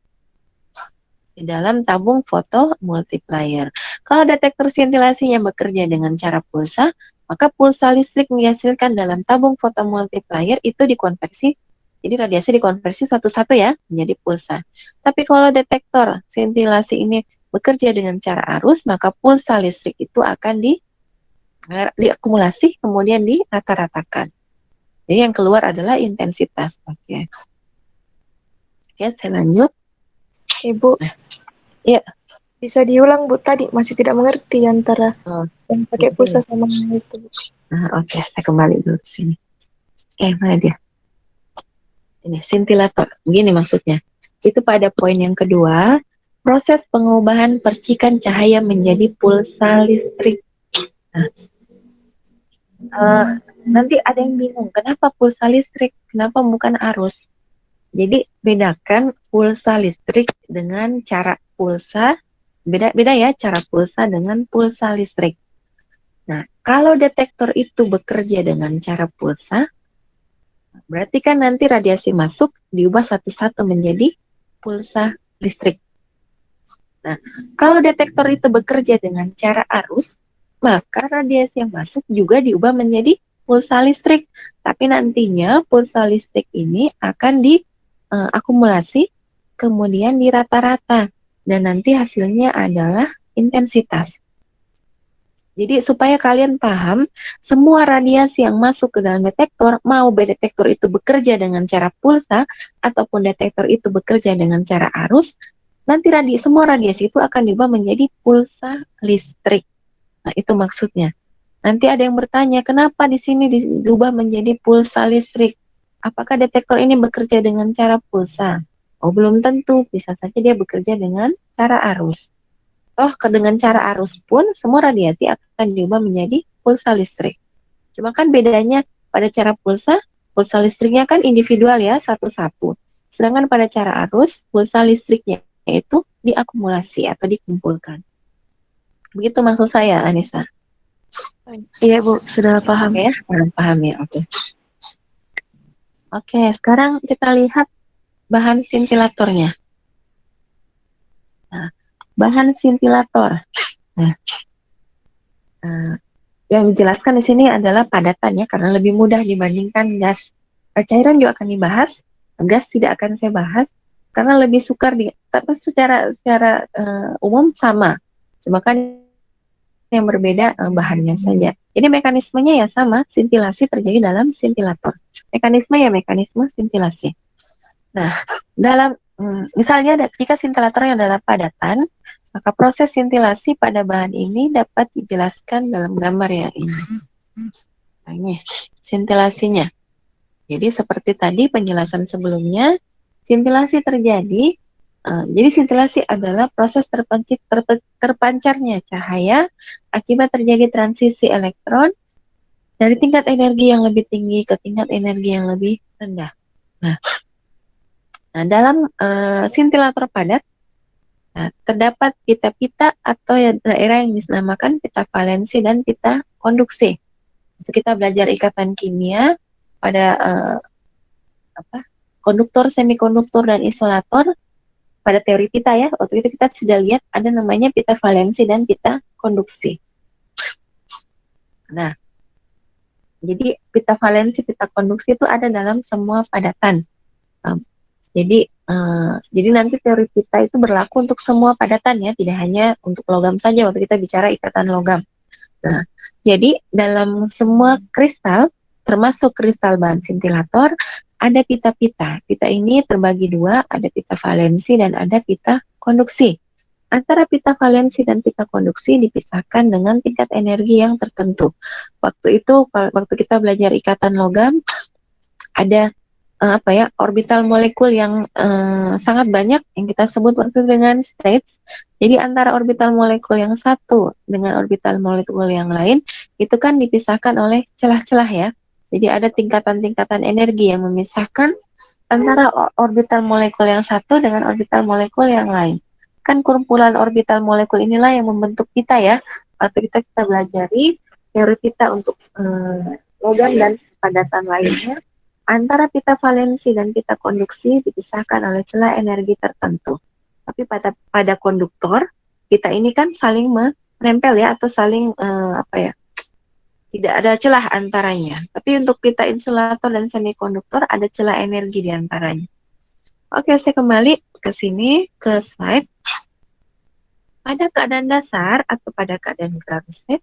di dalam tabung foto multiplier. Kalau detektor skintilasi yang bekerja dengan cara pulsa, maka pulsa listrik dihasilkan dalam tabung foto multiplier itu dikonversi, jadi radiasi dikonversi satu-satu ya menjadi pulsa. Tapi kalau detektor skintilasi ini bekerja dengan cara arus, maka pulsa listrik itu akan diakumulasi kemudian dirata-ratakan. Jadi yang keluar adalah intensitas. Oke, saya lanjut. Ibu, Iya. bisa diulang Bu tadi masih tidak mengerti antara Oh, yang pakai gitu pulsa ya. sama yang itu. Oke, saya kembali dulu ke sini. Mana dia? Ini scintillator. Begini maksudnya. Itu pada poin yang kedua, proses pengubahan percikan cahaya menjadi pulsa listrik. Nah, nanti ada yang bingung, kenapa pulsa listrik? Kenapa bukan arus? Jadi bedakan pulsa listrik dengan cara pulsa, beda ya cara pulsa dengan pulsa listrik. Nah, kalau detektor itu bekerja dengan cara pulsa, berarti kan nanti radiasi masuk diubah satu-satu menjadi pulsa listrik. Nah, kalau detektor itu bekerja dengan cara arus, maka radiasi yang masuk juga diubah menjadi pulsa listrik. Tapi nantinya pulsa listrik ini akan diakumulasi, kemudian dirata-rata. Dan nanti hasilnya adalah intensitas. Jadi supaya kalian paham, semua radiasi yang masuk ke dalam detektor, mau detektor itu bekerja dengan cara pulsa, ataupun detektor itu bekerja dengan cara arus, nanti semua radiasi itu akan diubah menjadi pulsa listrik. Nah, itu maksudnya. Nanti ada yang bertanya, kenapa di sini diubah menjadi pulsa listrik? Apakah detektor ini bekerja dengan cara pulsa? Oh, belum tentu. Bisa saja dia bekerja dengan cara arus. Dengan cara arus pun semua radiasi akan diubah menjadi pulsa listrik. Cuma kan bedanya pada cara pulsa listriknya kan individual ya, satu-satu. Sedangkan pada cara arus, pulsa listriknya itu diakumulasi atau dikumpulkan. Begitu maksud saya, Anissa. Iya Bu, sudah paham. Oke ya, paham ya, oke. Oke, sekarang kita lihat bahan scintillatornya. Nah, bahan scintillator. Nah, yang dijelaskan di sini adalah padatannya karena lebih mudah dibandingkan gas. Cairan juga akan dibahas, gas tidak akan saya bahas karena lebih sukar tapi secara umum sama. Cuma kan yang berbeda bahannya saja. Jadi mekanismenya ya sama, scintilasi terjadi dalam scintillator. Mekanisme scintilasi. Nah, dalam misalnya jika scintillatornya adalah padatan, maka proses scintilasi pada bahan ini dapat dijelaskan dalam gambar yang ini. Nah, ini scintilasinya. Jadi seperti tadi penjelasan sebelumnya, scintilasi terjadi. Jadi scintilasi adalah proses terpancarnya cahaya akibat terjadi transisi elektron dari tingkat energi yang lebih tinggi ke tingkat energi yang lebih rendah. Nah, dalam scintillator padat terdapat pita-pita atau daerah yang dinamakan pita valensi dan pita konduksi. Itu kita belajar ikatan kimia pada konduktor, semikonduktor, dan isolator. Pada teori pita ya, waktu itu kita sudah lihat ada namanya pita valensi dan pita konduksi. Nah, jadi pita valensi, pita konduksi itu ada dalam semua padatan. Jadi nanti teori pita itu berlaku untuk semua padatan ya, tidak hanya untuk logam saja waktu kita bicara ikatan logam. Nah, jadi dalam semua kristal, termasuk kristal bahan scintillator, ada pita-pita. Pita ini terbagi dua, ada pita valensi dan ada pita konduksi. Antara pita valensi dan pita konduksi dipisahkan dengan tingkat energi yang tertentu. Waktu kita belajar ikatan logam, ada orbital molekul yang sangat banyak yang kita sebut waktu dengan states. Jadi antara orbital molekul yang satu dengan orbital molekul yang lain itu kan dipisahkan oleh celah-celah ya. Jadi ada tingkatan-tingkatan energi yang memisahkan antara orbital molekul yang satu dengan orbital molekul yang lain. Kan kumpulan orbital molekul inilah yang membentuk pita ya. Waktu kita pelajari teori pita untuk logam dan padatan lainnya, antara pita valensi dan pita konduksi dipisahkan oleh celah energi tertentu. Tapi pada konduktor, pita ini kan saling menempel ya, atau saling tidak ada celah antaranya. Tapi untuk pita insulator dan semikonduktor ada celah energi di antaranya. Oke, saya kembali ke sini, ke slide. Pada keadaan dasar atau pada keadaan ground state,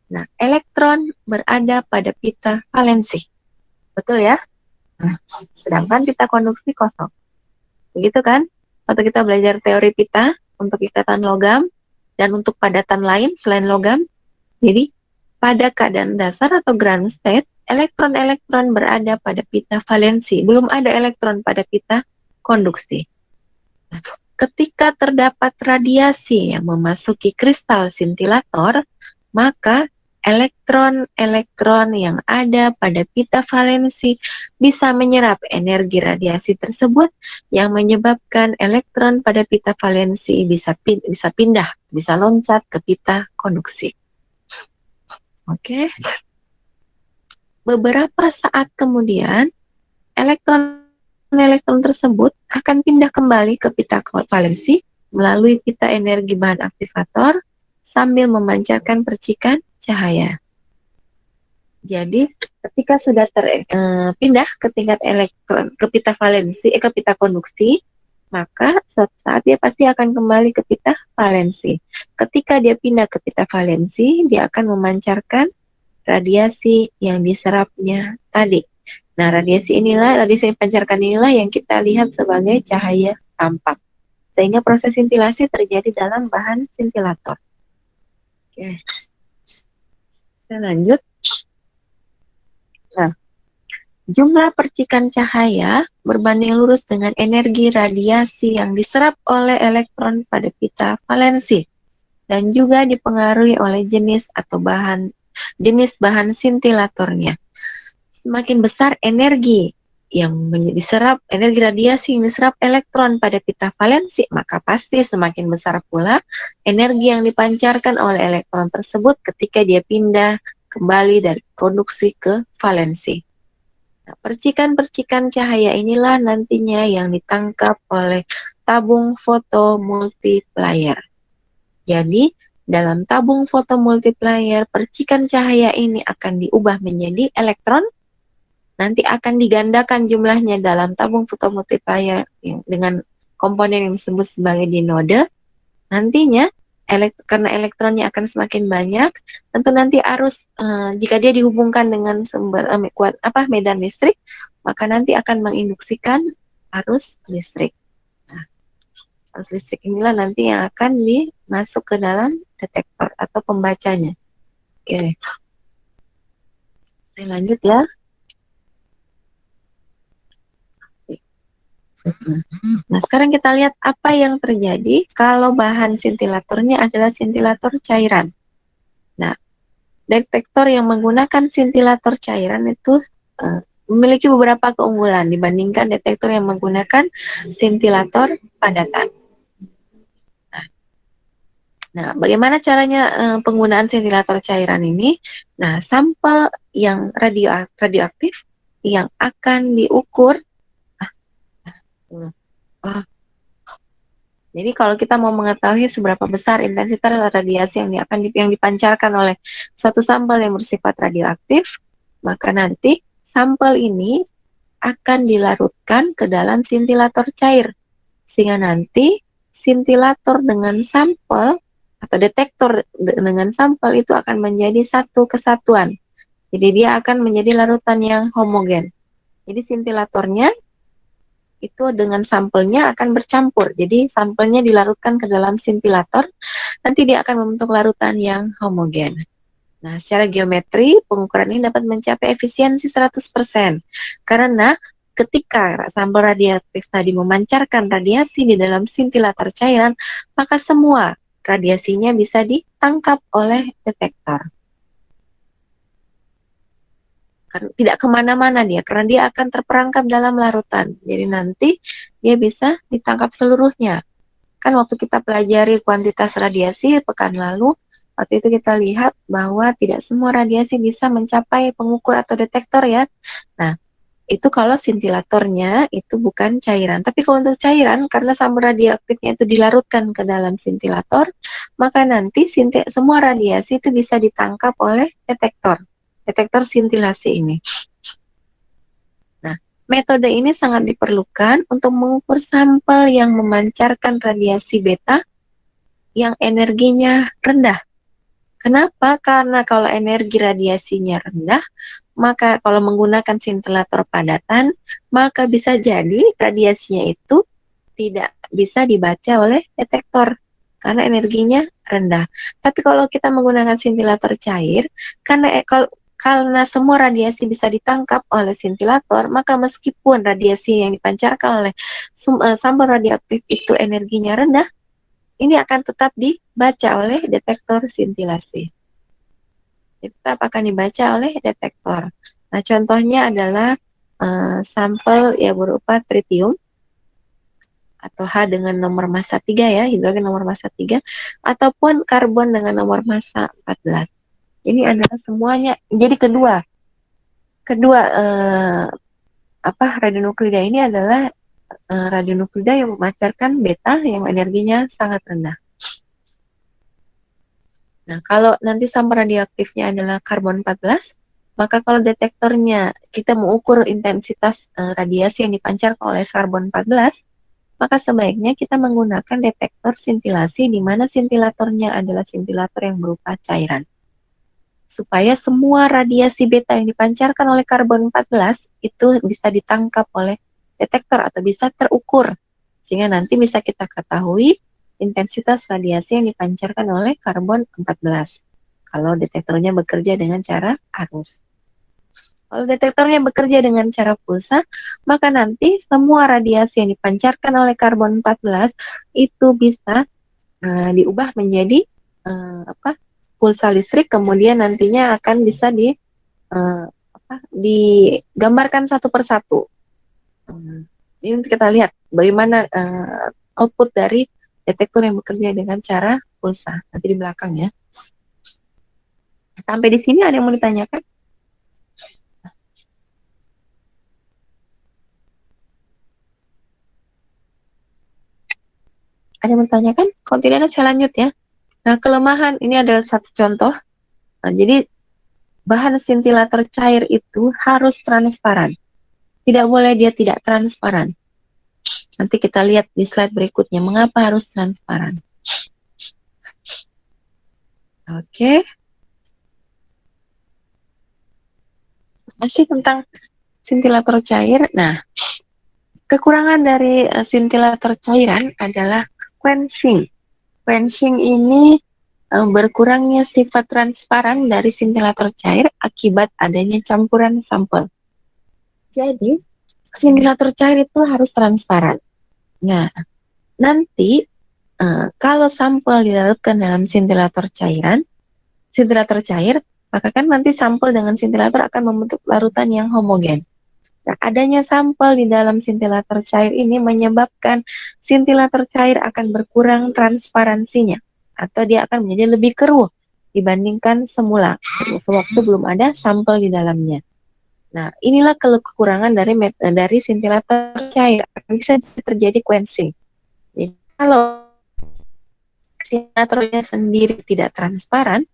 nah, elektron berada pada pita valensi. Betul ya? Nah, sedangkan pita konduksi kosong. Begitu kan? Waktu kita belajar teori pita untuk ikatan logam dan untuk padatan lain selain logam. Jadi, pada keadaan dasar atau ground state, elektron-elektron berada pada pita valensi. Belum ada elektron pada pita konduksi. Nah, ketika terdapat radiasi yang memasuki kristal sintilator, maka elektron-elektron yang ada pada pita valensi bisa menyerap energi radiasi tersebut yang menyebabkan elektron pada pita valensi bisa pindah, bisa loncat ke pita konduksi. Oke. Beberapa saat kemudian, elektron tersebut akan pindah kembali ke pita valensi melalui pita energi bahan aktivator sambil memancarkan percikan cahaya. Jadi, ketika sudah pindah ke tingkat elektron ke pita valensi, ke pita konduksi, maka suatu saat dia pasti akan kembali ke pita valensi. Ketika dia pindah ke pita valensi, dia akan memancarkan radiasi yang diserapnya tadi. Nah, radiasi yang dipancarkan inilah yang kita lihat sebagai cahaya tampak. Sehingga proses sintilasi terjadi dalam bahan sintilator. Oke. Saya lanjut. Nah, jumlah percikan cahaya berbanding lurus dengan energi radiasi yang diserap oleh elektron pada pita valensi dan juga dipengaruhi oleh jenis bahan sintilatornya. Semakin besar energi radiasi yang diserap elektron pada pita valensi, maka pasti semakin besar pula energi yang dipancarkan oleh elektron tersebut ketika dia pindah kembali dari konduksi ke valensi. Nah, percikan-percikan cahaya inilah nantinya yang ditangkap oleh tabung fotomultiplier. Jadi, dalam tabung fotomultiplier, percikan cahaya ini akan diubah menjadi elektron, nanti akan digandakan jumlahnya dalam tabung fotomultiplier dengan komponen yang disebut sebagai dinode. Nantinya, karena elektronnya akan semakin banyak, tentu nanti arus jika dia dihubungkan dengan sumber medan listrik, maka nanti akan menginduksikan arus listrik. Nah, arus listrik inilah nanti yang akan dimasuk ke dalam detektor atau pembacanya. Oke. Saya lanjut ya. Nah, sekarang kita lihat apa yang terjadi kalau bahan sintilatornya adalah sintilator cairan. Nah, detektor yang menggunakan sintilator cairan itu memiliki beberapa keunggulan dibandingkan detektor yang menggunakan sintilator padatan. Nah, bagaimana caranya penggunaan sintilator cairan ini? Nah, sampel yang radioaktif yang akan diukur. Jadi kalau kita mau mengetahui seberapa besar intensitas radiasi yang dipancarkan oleh suatu sampel yang bersifat radioaktif, maka nanti sampel ini akan dilarutkan ke dalam sintilator cair. Sehingga nanti sintilator dengan sampel atau detektor dengan sampel itu akan menjadi satu kesatuan. Jadi dia akan menjadi larutan yang homogen. Jadi sintilatornya itu dengan sampelnya akan bercampur. Jadi sampelnya dilarutkan ke dalam sintilator, nanti dia akan membentuk larutan yang homogen. Nah, secara geometri, pengukuran ini dapat mencapai efisiensi 100%. Karena ketika sampel radioaktif tadi memancarkan radiasi di dalam sintilator cairan, maka semua radiasinya bisa ditangkap oleh detektor. Tidak kemana-mana dia, karena dia akan terperangkap dalam larutan. Jadi nanti dia bisa ditangkap seluruhnya. Kan waktu kita pelajari kuantitas radiasi pekan lalu, Waktu itu kita lihat bahwa tidak semua radiasi bisa mencapai pengukur atau detektor ya. Nah, itu kalau sintilatornya itu bukan cairan. Tapi kalau untuk cairan, karena sumber radioaktifnya itu dilarutkan ke dalam sintilator, maka nanti semua radiasi itu bisa ditangkap oleh detektor sintilasi ini. Nah, metode ini sangat diperlukan untuk mengukur sampel yang memancarkan radiasi beta yang energinya rendah. Kenapa? Karena kalau energi radiasinya rendah, maka kalau menggunakan sintilator padatan, maka bisa jadi radiasinya itu tidak bisa dibaca oleh detektor karena energinya rendah. Tapi kalau kita menggunakan sintilator cair, karena semua radiasi bisa ditangkap oleh sintilator, maka meskipun radiasi yang dipancarkan oleh sampel radioaktif itu energinya rendah, ini akan tetap dibaca oleh detektor sintilasi. Tetap akan dibaca oleh detektor. Nah, contohnya adalah sampel yang berupa tritium atau H dengan nomor massa 3 ya, hidrogen nomor massa 3, ataupun karbon dengan nomor massa 14. Ini adalah semuanya. Jadi kedua radionuklida ini adalah radionuklida yang memancarkan beta yang energinya sangat rendah. Nah, kalau nanti sampel radioaktifnya adalah karbon 14, maka kalau detektornya kita mengukur intensitas radiasi yang dipancarkan oleh karbon 14, maka sebaiknya kita menggunakan detektor sintilasi di mana sintilatornya adalah sintilator yang berupa cairan. Supaya semua radiasi beta yang dipancarkan oleh karbon 14 itu bisa ditangkap oleh detektor atau bisa terukur. Sehingga nanti bisa kita ketahui intensitas radiasi yang dipancarkan oleh karbon 14. Kalau detektornya bekerja dengan cara arus. Kalau detektornya bekerja dengan cara pulsa, maka nanti semua radiasi yang dipancarkan oleh karbon 14 itu bisa diubah menjadi pulsa listrik, kemudian nantinya akan bisa digambarkan satu persatu. Ini kita lihat bagaimana output dari detektor yang bekerja dengan cara pulsa. Nanti di belakang ya. Sampai di sini ada yang mau ditanyakan? Ada yang mau ditanyakan? Kalau tidak ada saya lanjut ya. Nah, kelemahan ini adalah satu contoh. Nah, jadi bahan sintilator cair itu harus transparan. Tidak boleh dia tidak transparan. Nanti kita lihat di slide berikutnya mengapa harus transparan. Oke. Masih tentang sintilator cair. Nah, kekurangan dari sintilator cairan adalah quenching. Quenching ini berkurangnya sifat transparan dari sintilator cair akibat adanya campuran sampel. Jadi, sintilator cair itu harus transparan. Nah, nanti kalau sampel dilarutkan dalam sintilator cair, maka kan nanti sampel dengan sintilator akan membentuk larutan yang homogen. Nah, adanya sampel di dalam sintilator cair ini menyebabkan sintilator cair akan berkurang transparansinya atau dia akan menjadi lebih keruh dibandingkan semula sewaktu belum ada sampel di dalamnya. Nah, inilah kekurangan dari sintilator cair. Bisa terjadi quenching. Jadi, kalau sintilatornya sendiri tidak transparan,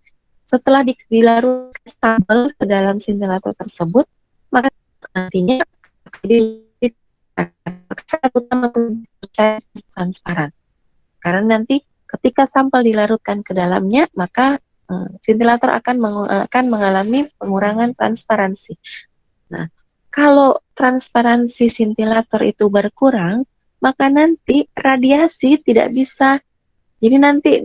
setelah dilarutkan sampel ke dalam sintilator tersebut, maka nantinya jadi utama transparan. Karena nanti ketika sampel dilarutkan ke dalamnya, maka ventilator akan mengalami pengurangan transparansi. Nah, kalau transparansi ventilator itu berkurang, maka nanti radiasi tidak bisa. Jadi nanti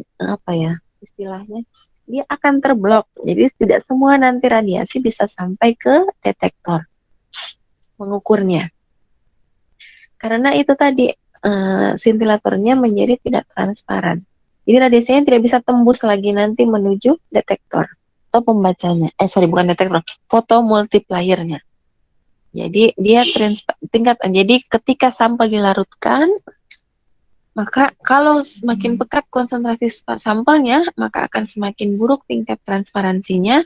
istilahnya dia akan terblok. Jadi tidak semua nanti radiasi bisa sampai ke detektor mengukurnya. Karena itu tadi ventilatornya menjadi tidak transparan. Jadi radiasinya tidak bisa tembus lagi nanti menuju detektor atau pembacanya. Bukan detektor, fotomultipliernya. Jadi dia jadi ketika sampel dilarutkan, Maka kalau semakin pekat konsentrasi sampelnya, maka akan semakin buruk tingkat transparansinya,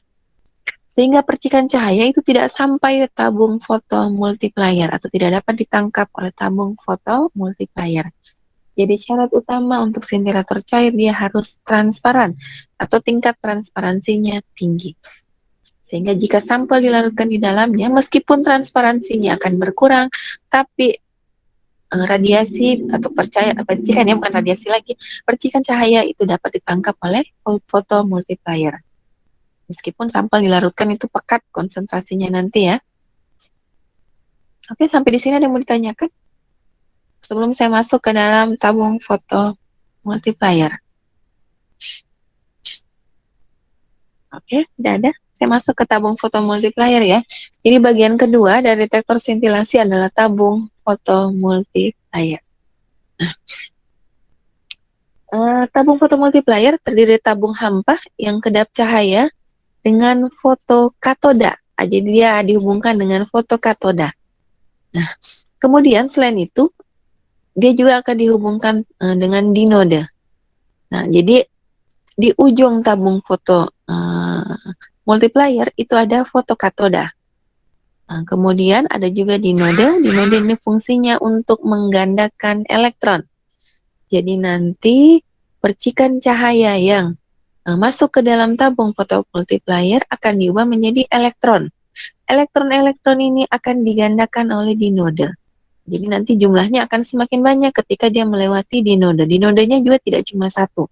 sehingga percikan cahaya itu tidak sampai tabung foto multiplier atau tidak dapat ditangkap oleh tabung foto multiplier. Jadi syarat utama untuk sintelator cair dia harus transparan atau tingkat transparansinya tinggi. Sehingga jika sampel dilarutkan di dalamnya, meskipun transparansinya akan berkurang, tapi radiasi atau percikan ya, bukan radiasi lagi, percikan cahaya itu dapat ditangkap oleh foto multiplier. Meskipun sampel dilarutkan itu pekat konsentrasinya nanti ya. Oke, sampai di sini ada yang mau ditanyakan? Sebelum saya masuk ke dalam tabung foto multiplier. Oke, tidak ada. Saya masuk ke tabung foto multiplier ya. Jadi bagian kedua dari detektor sintilasi adalah tabung foto multiplier. Tabung foto multiplier terdiri dari tabung hampa yang kedap cahaya dengan fotokatoda. Jadi dia dihubungkan dengan fotokatoda. Nah, kemudian selain itu dia juga akan dihubungkan dengan dinode. Nah, jadi di ujung tabung foto multiplier itu ada fotokatoda. Nah, kemudian ada juga dinode. Dinode ini fungsinya untuk menggandakan elektron. Jadi nanti percikan cahaya yang masuk ke dalam tabung fotomultiplier akan diubah menjadi elektron. Elektron-elektron ini akan digandakan oleh dinode. Jadi nanti jumlahnya akan semakin banyak ketika dia melewati dinode. Dinodenya juga tidak cuma satu.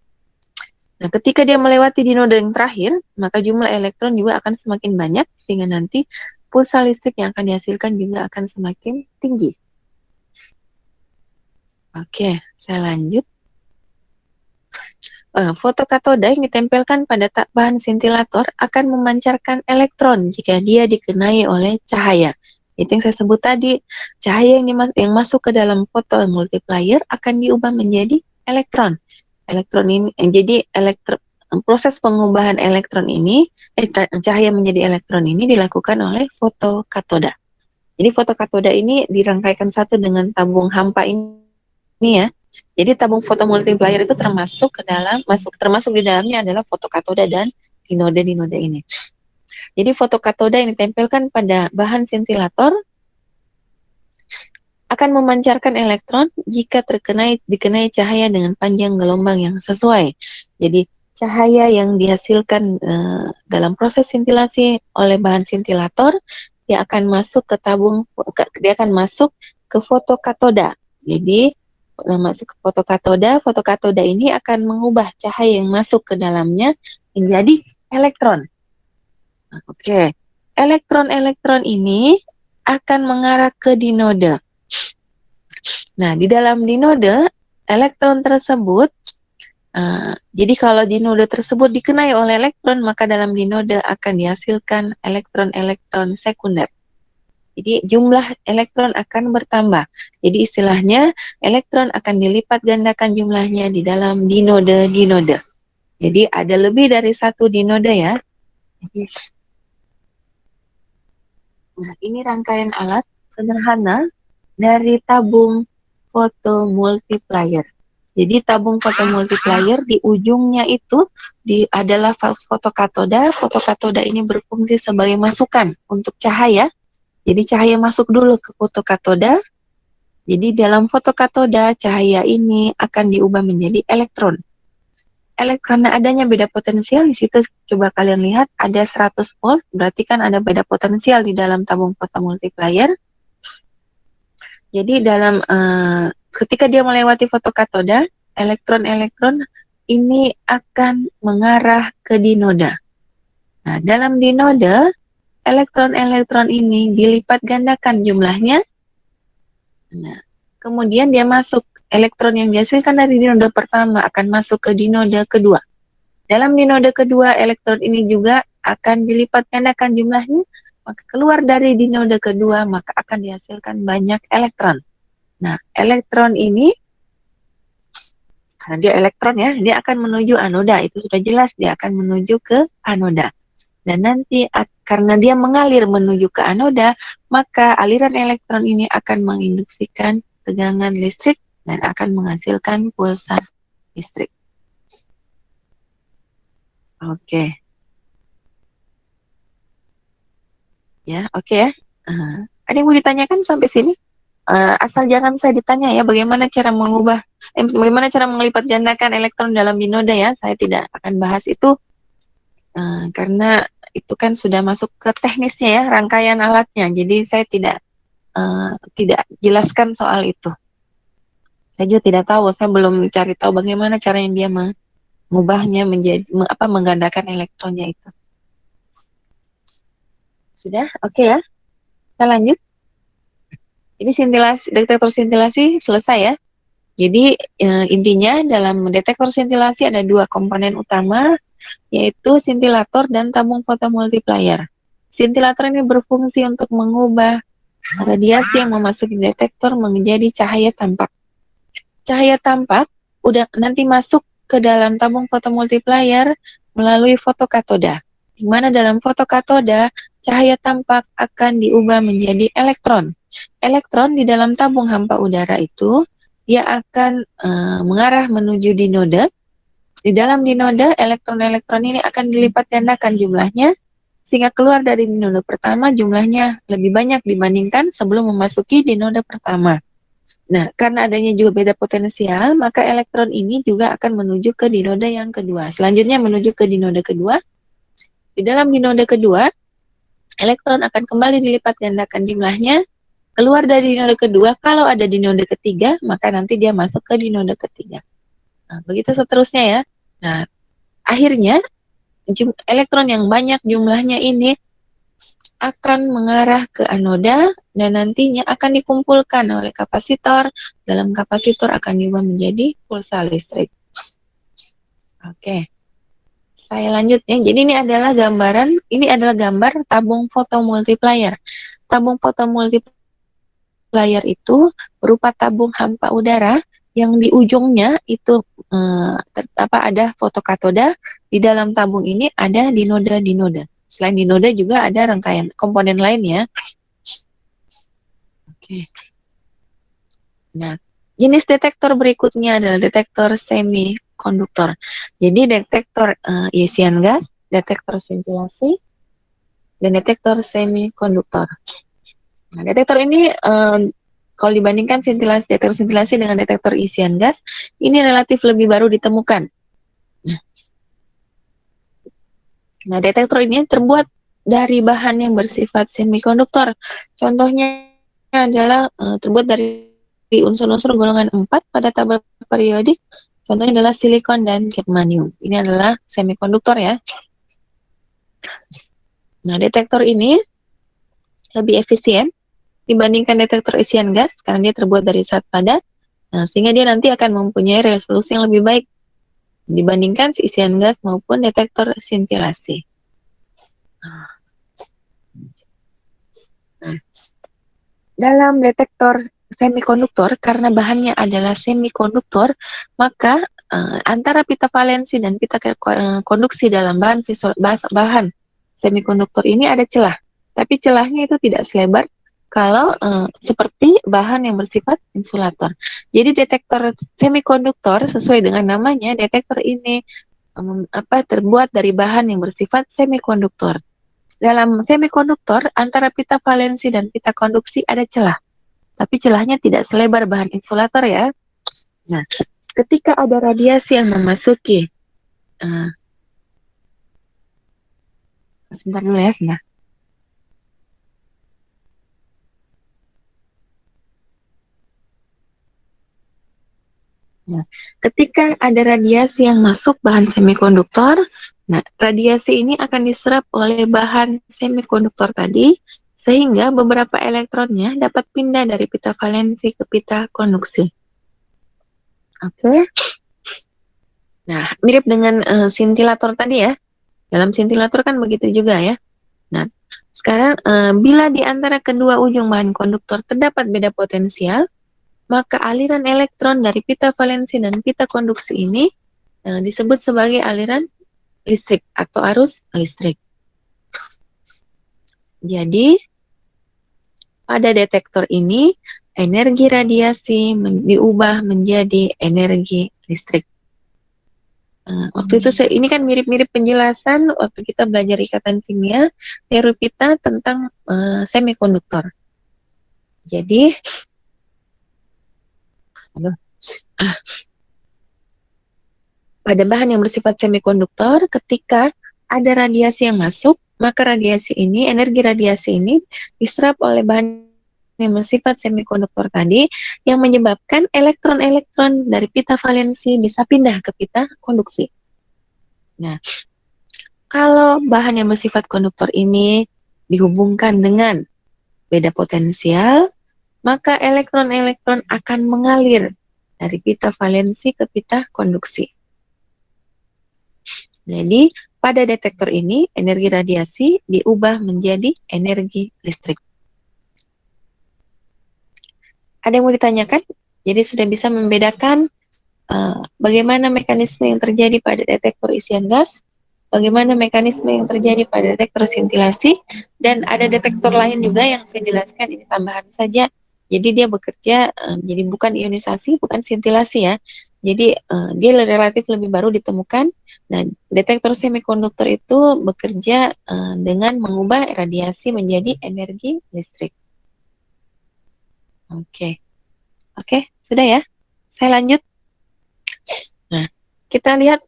Nah, ketika dia melewati dinode yang terakhir, maka jumlah elektron juga akan semakin banyak, sehingga nanti pulsa listrik yang akan dihasilkan juga akan semakin tinggi. Oke, saya lanjut. Fotokatoda yang ditempelkan pada bahan sintilator akan memancarkan elektron jika dia dikenai oleh cahaya. Itu yang saya sebut tadi, cahaya yang masuk ke dalam fotomultiplier akan diubah menjadi elektron. Elektron ini, jadi proses pengubahan elektron ini, cahaya menjadi elektron ini dilakukan oleh fotokatoda. Jadi fotokatoda ini dirangkaikan satu dengan tabung hampa ini ya. Jadi tabung fotomultiplier itu termasuk di dalamnya adalah fotokatoda dan dinode-dinode ini. Jadi fotokatoda yang ditempelkan pada bahan sintilator akan memancarkan elektron jika dikenai cahaya dengan panjang gelombang yang sesuai. Jadi cahaya yang dihasilkan dalam proses sintilasi oleh bahan sintilator dia akan masuk ke fotokatoda. Jadi masuk ke fotokatoda ini akan mengubah cahaya yang masuk ke dalamnya menjadi elektron. Oke, elektron-elektron ini akan mengarah ke dinode. Nah, di dalam dinode, elektron tersebut, jadi kalau dinode tersebut dikenai oleh elektron, maka dalam dinode akan dihasilkan elektron-elektron sekunder. Jadi jumlah elektron akan bertambah. Jadi istilahnya elektron akan dilipat gandakan jumlahnya di dalam dinode-dinode. Jadi ada lebih dari satu dinode ya. Nah, ini rangkaian alat sederhana dari tabung fotomultiplier. Jadi tabung fotomultiplier di ujungnya itu adalah fotokatoda. Fotokatoda ini berfungsi sebagai masukan untuk cahaya. Jadi cahaya masuk dulu ke fotokatoda. Jadi dalam fotokatoda cahaya ini akan diubah menjadi elektron. Karena adanya beda potensial di situ, coba kalian lihat ada 100 volt, berarti kan ada beda potensial di dalam tabung fotomultiplier. Jadi dalam ketika dia melewati fotokatoda, elektron-elektron ini akan mengarah ke dinode. Nah, dalam dinode elektron-elektron ini dilipat gandakan jumlahnya. Nah, kemudian dia masuk, elektron yang dihasilkan dari dinode pertama akan masuk ke dinode kedua. Dalam dinode kedua, elektron ini juga akan dilipat gandakan jumlahnya, maka keluar dari dinode kedua, maka akan dihasilkan banyak elektron. Nah, elektron ini, karena dia elektron ya, dia akan menuju anoda, itu sudah jelas, dia akan menuju ke anoda. Dan nanti karena dia mengalir menuju ke anoda, maka aliran elektron ini akan menginduksikan tegangan listrik dan akan menghasilkan pulsa listrik. Oke. Ya, oke ya. Ada yang mau ditanyakan sampai sini? Asal jangan saya ditanya ya bagaimana cara bagaimana cara melipat gandakan elektron dalam dinoda ya. Saya tidak akan bahas itu karena itu kan sudah masuk ke teknisnya ya, rangkaian alatnya. Jadi saya tidak jelaskan soal itu. Saya juga tidak tahu, saya belum cari tahu bagaimana caranya dia mengubahnya menjadi menggandakan elektronnya itu. Sudah, oke ya. Kita lanjut. Ini detektor sintilasi selesai ya. Jadi intinya dalam detektor sintilasi ada dua komponen utama, yaitu sintilator dan tabung fotomultiplier. Sintilator ini berfungsi untuk mengubah radiasi yang memasuki detektor menjadi cahaya tampak. Cahaya tampak udah nanti masuk ke dalam tabung fotomultiplier melalui fotokatoda. Di mana dalam fotokatoda cahaya tampak akan diubah menjadi elektron. Elektron di dalam tabung hampa udara itu dia akan mengarah menuju dinode. Di dalam dinode elektron-elektron ini akan dilipat gandakan jumlahnya sehingga keluar dari dinode pertama jumlahnya lebih banyak dibandingkan sebelum memasuki dinode pertama. Nah, karena adanya juga beda potensial, maka elektron ini juga akan menuju ke dinode yang kedua. Selanjutnya menuju ke dinode kedua. Di dalam dinode kedua, elektron akan kembali dilipat gandakan jumlahnya. Keluar dari dinode kedua, kalau ada dinode ketiga, maka nanti dia masuk ke dinode ketiga. Nah, begitu seterusnya ya. Nah, akhirnya elektron yang banyak jumlahnya ini akan mengarah ke anoda dan nantinya akan dikumpulkan oleh kapasitor. Dalam kapasitor akan diubah menjadi pulsa listrik. Oke. Saya lanjut ya. Jadi ini adalah gambar tabung fotomultiplier. Tabung fotomultiplier itu berupa tabung hampa udara yang di ujungnya itu ada fotokatoda. Di dalam tabung ini ada dinode-dinode. Selain dinode juga ada rangkaian komponen lain ya. Oke. Nah, jenis detektor berikutnya adalah detektor semikonduktor. Jadi detektor isian gas, detektor sintilasi, dan detektor semikonduktor. Nah, detektor ini kalau dibandingkan detektor sintilasi dengan detektor isian gas, ini relatif lebih baru ditemukan. Nah, detektor ini terbuat dari bahan yang bersifat semikonduktor. Contohnya adalah terbuat dari unsur-unsur golongan 4 pada tabel periodik. Contohnya adalah silikon dan germanium. Ini adalah semikonduktor ya. Nah, detektor ini lebih efisien dibandingkan detektor isian gas karena dia terbuat dari zat padat. Nah, sehingga dia nanti akan mempunyai resolusi yang lebih baik dibandingkan isian gas maupun detektor sintilasi. Nah, dalam detektor semikonduktor, karena bahannya adalah semikonduktor, maka antara pita valensi dan pita konduksi dalam bahan semikonduktor ini ada celah. Tapi celahnya itu tidak selebar kalau seperti bahan yang bersifat insulator. Jadi detektor semikonduktor sesuai dengan namanya, detektor ini terbuat dari bahan yang bersifat semikonduktor. Dalam semikonduktor, antara pita valensi dan pita konduksi ada celah. Tapi celahnya tidak selebar bahan insulator ya. Nah, ketika ada radiasi yang memasuki, sebentar dulu ya, sebentar. Nah, ketika ada radiasi yang masuk bahan semikonduktor, nah radiasi ini akan diserap oleh bahan semikonduktor tadi, sehingga beberapa elektronnya dapat pindah dari pita valensi ke pita konduksi. Oke. Nah, mirip dengan sintilator tadi ya. Dalam sintilator kan begitu juga ya. Nah, sekarang bila di antara kedua ujung bahan konduktor terdapat beda potensial, maka aliran elektron dari pita valensi dan pita konduksi ini disebut sebagai aliran listrik atau arus listrik. Jadi, pada detektor ini, energi radiasi diubah menjadi energi listrik. Waktu itu ini kan mirip-mirip penjelasan waktu kita belajar ikatan kimia, teori kita tentang semikonduktor. Jadi, pada bahan yang bersifat semikonduktor, ketika ada radiasi yang masuk, maka energi radiasi ini diserap oleh bahan yang bersifat semikonduktor tadi, yang menyebabkan elektron-elektron dari pita valensi bisa pindah ke pita konduksi. Nah, kalau bahan yang bersifat konduktor ini dihubungkan dengan beda potensial, maka elektron-elektron akan mengalir dari pita valensi ke pita konduksi. Jadi, pada detektor ini, energi radiasi diubah menjadi energi listrik. Ada yang mau ditanyakan? Jadi sudah bisa membedakan bagaimana mekanisme yang terjadi pada detektor isian gas, bagaimana mekanisme yang terjadi pada detektor sintilasi, dan ada detektor lain juga yang saya jelaskan, ini tambahan saja. Jadi dia bekerja, jadi bukan ionisasi, bukan sintilasi ya. Jadi dia relatif lebih baru ditemukan. Nah, detektor semikonduktor itu bekerja dengan mengubah radiasi menjadi energi listrik. Oke, sudah ya. Saya lanjut. Nah, kita lihat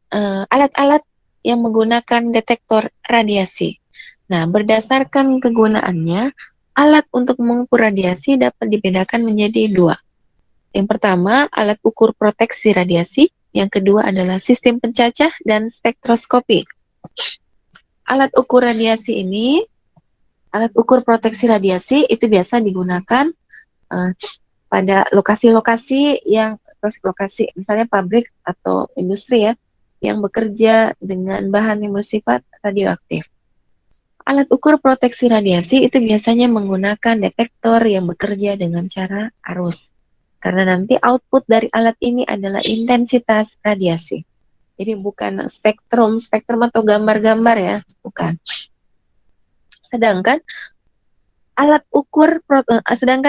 alat-alat yang menggunakan detektor radiasi. Nah, berdasarkan kegunaannya, alat untuk mengukur radiasi dapat dibedakan menjadi dua. Yang pertama, alat ukur proteksi radiasi. Yang kedua adalah sistem pencacah dan spektroskopi. Alat ukur radiasi ini, alat ukur proteksi radiasi itu biasa digunakan pada lokasi-lokasi misalnya pabrik atau industri ya, yang bekerja dengan bahan yang bersifat radioaktif. Alat ukur proteksi radiasi itu biasanya menggunakan detektor yang bekerja dengan cara arus. Karena nanti output dari alat ini adalah intensitas radiasi. Jadi bukan spektrum atau gambar-gambar ya, bukan. Sedangkan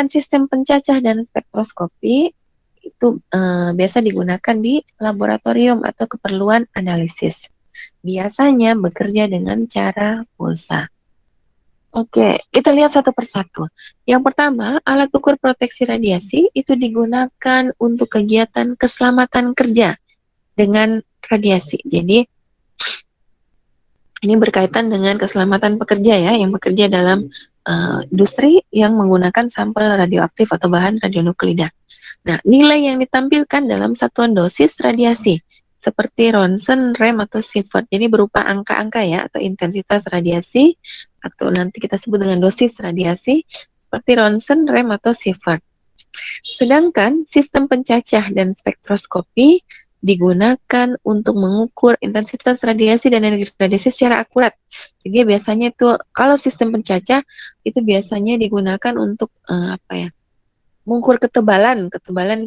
sistem pencacah dan spektroskopi itu biasa digunakan di laboratorium atau keperluan analisis. Biasanya bekerja dengan cara pulsa. Oke, kita lihat satu persatu. Yang pertama, alat ukur proteksi radiasi itu digunakan untuk kegiatan keselamatan kerja dengan radiasi. Jadi, ini berkaitan dengan keselamatan pekerja ya, yang bekerja dalam industri yang menggunakan sampel radioaktif atau bahan radionuklida. Nah, nilai yang ditampilkan dalam satuan dosis radiasi seperti Ronsen, Rem, atau Sievert. Jadi berupa angka-angka ya, atau intensitas radiasi, atau nanti kita sebut dengan dosis radiasi, seperti Ronsen, Rem, atau Sievert. Sedangkan sistem pencacah dan spektroskopi digunakan untuk mengukur intensitas radiasi dan energi radiasi secara akurat. Jadi biasanya itu, kalau sistem pencacah, itu biasanya digunakan untuk mengukur ketebalan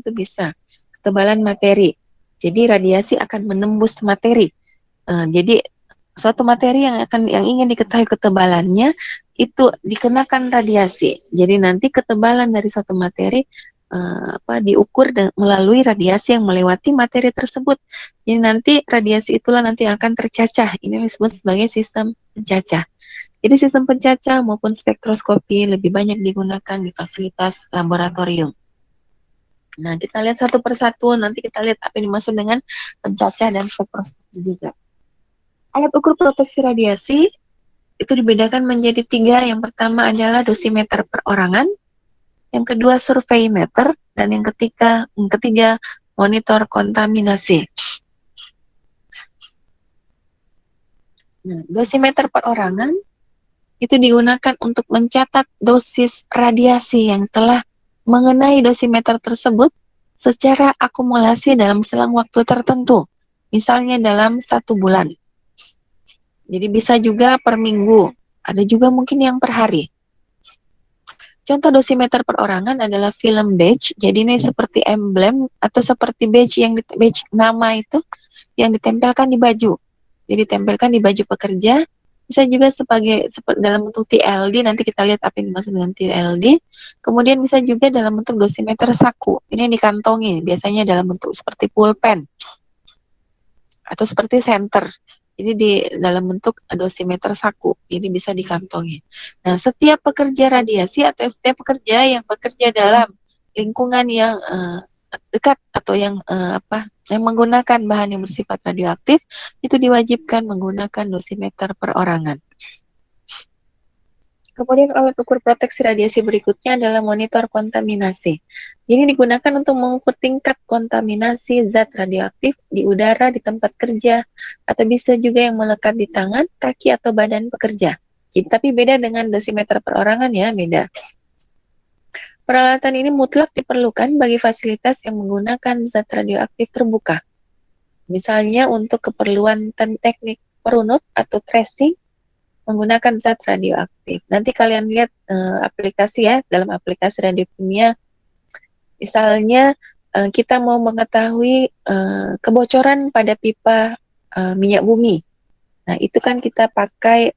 itu bisa, ketebalan materi. Jadi radiasi akan menembus materi. Jadi suatu materi yang ingin diketahui ketebalannya itu dikenakan radiasi. Jadi nanti ketebalan dari suatu materi diukur melalui radiasi yang melewati materi tersebut. Jadi nanti radiasi itulah nanti akan tercacah. Ini disebut sebagai sistem pencacah. Jadi sistem pencacah maupun spektroskopi lebih banyak digunakan di fasilitas laboratorium. Nah, kita lihat satu persatu, nanti kita lihat apa yang dimaksud dengan pencacah dan spektroskopi juga. Alat ukur proteksi radiasi itu dibedakan menjadi 3. Yang pertama adalah dosimeter perorangan, yang kedua surveimeter, dan yang ketiga monitor kontaminasi. Nah, dosimeter perorangan itu digunakan untuk mencatat dosis radiasi yang telah mengenai dosimeter tersebut secara akumulasi dalam selang waktu tertentu, misalnya dalam 1 bulan. Jadi bisa juga per minggu, ada juga mungkin yang per hari. Contoh dosimeter perorangan adalah film badge, jadi ini seperti emblem atau seperti badge badge nama itu yang ditempelkan di baju. Jadi ditempelkan di baju pekerja, Bisa juga dalam bentuk TLD, nanti kita lihat apa yang dimaksud dengan TLD. Kemudian bisa juga dalam bentuk dosimeter saku. Ini yang dikantongi, biasanya dalam bentuk seperti pulpen atau seperti senter. Jadi di dalam bentuk dosimeter saku, ini bisa dikantongi. Nah, setiap pekerja radiasi atau setiap pekerja yang bekerja dalam lingkungan yang dekat atau yang menggunakan bahan yang bersifat radioaktif, itu diwajibkan menggunakan dosimeter perorangan. Kemudian alat ukur proteksi radiasi berikutnya adalah monitor kontaminasi. Ini digunakan untuk mengukur tingkat kontaminasi zat radioaktif di udara di tempat kerja, atau bisa juga yang melekat di tangan, kaki, atau badan pekerja. Jadi, tapi beda dengan dosimeter perorangan ya, beda. Peralatan ini mutlak diperlukan bagi fasilitas yang menggunakan zat radioaktif terbuka. Misalnya untuk keperluan teknik perunut atau tracing menggunakan zat radioaktif. Nanti kalian lihat aplikasi ya, dalam aplikasi radiokimia. Misalnya kita mau mengetahui kebocoran pada pipa minyak bumi. Nah, itu kan kita pakai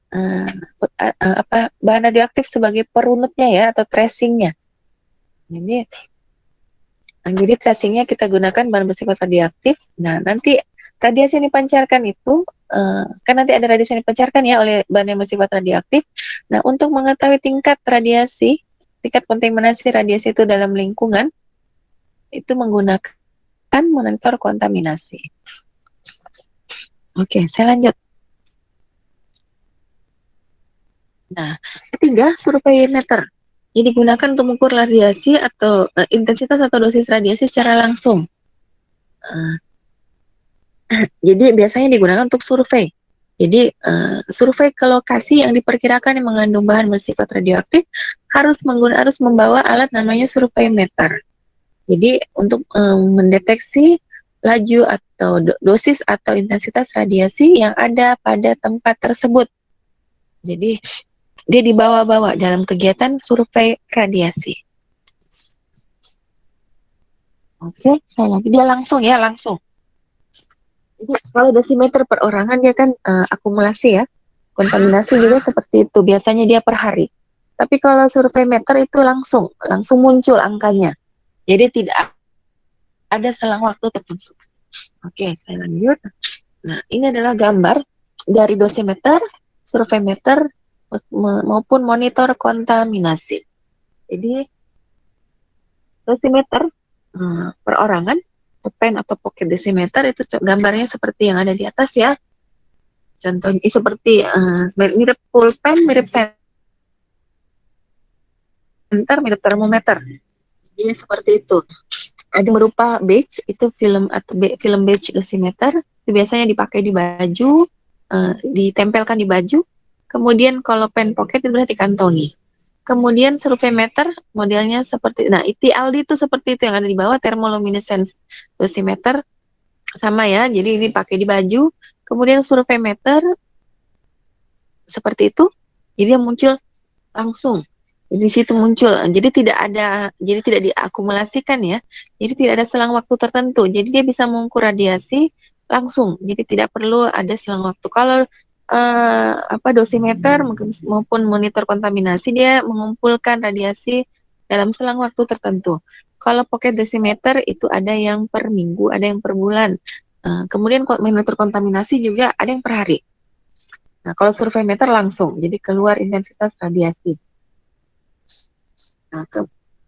bahan radioaktif sebagai perunutnya ya, atau tracingnya. Jadi tracingnya kita gunakan bahan bersifat radioaktif. Nah, nanti radiasi yang dipancarkan itu kan nanti ada radiasi yang dipancarkan ya oleh bahan yang bersifat radioaktif. Nah, untuk mengetahui tingkat kontaminasi radiasi itu dalam lingkungan, itu menggunakan monitor kontaminasi. Oke, saya lanjut. Nah, ketiga, surveimeter. Ini digunakan untuk mengukur radiasi atau intensitas atau dosis radiasi secara langsung. Jadi biasanya digunakan untuk survei. Jadi survei ke lokasi yang diperkirakan yang mengandung bahan bersifat radioaktif harus membawa alat namanya surveimeter. Jadi untuk mendeteksi laju atau dosis atau intensitas radiasi yang ada pada tempat tersebut. Jadi dia dibawa-bawa dalam kegiatan survei radiasi. Oke, saya lagi. Dia langsung. Jadi kalau dosimeter perorangan dia kan akumulasi ya. Kontaminasi juga seperti itu. Biasanya dia per hari. Tapi kalau surveimeter itu langsung muncul angkanya. Jadi tidak ada selang waktu tertentu. Oke, saya lanjut. Nah, ini adalah gambar dari dosimeter, surveimeter maupun monitor kontaminasi. Jadi dosimeter perorangan, pen atau pocket dosimeter itu gambarnya seperti yang ada di atas ya. Contohnya seperti mirip pulpen, mirip senter, mirip termometer. Jadi seperti itu. Ada berupa badge, itu film badge dosimeter. Itu biasanya dipakai di baju, ditempelkan di baju. Kemudian kalau pen pocket itu sudah dikantongi. Kemudian surveimeter modelnya seperti, nah TLD itu seperti itu yang ada di bawah, thermoluminescence dosimeter sama ya, jadi ini pakai di baju. Kemudian surveimeter seperti itu, jadi dia muncul langsung. Jadi di situ muncul, jadi tidak diakumulasikan ya, jadi tidak ada selang waktu tertentu. Jadi dia bisa mengukur radiasi langsung, jadi tidak perlu ada selang waktu. Kalau dosimeter maupun monitor kontaminasi dia mengumpulkan radiasi dalam selang waktu tertentu. Kalau pocket dosimeter itu ada yang per minggu, ada yang per bulan. Kemudian monitor kontaminasi juga ada yang per hari. Nah, kalau surveimeter langsung, jadi keluar intensitas radiasi. Nah,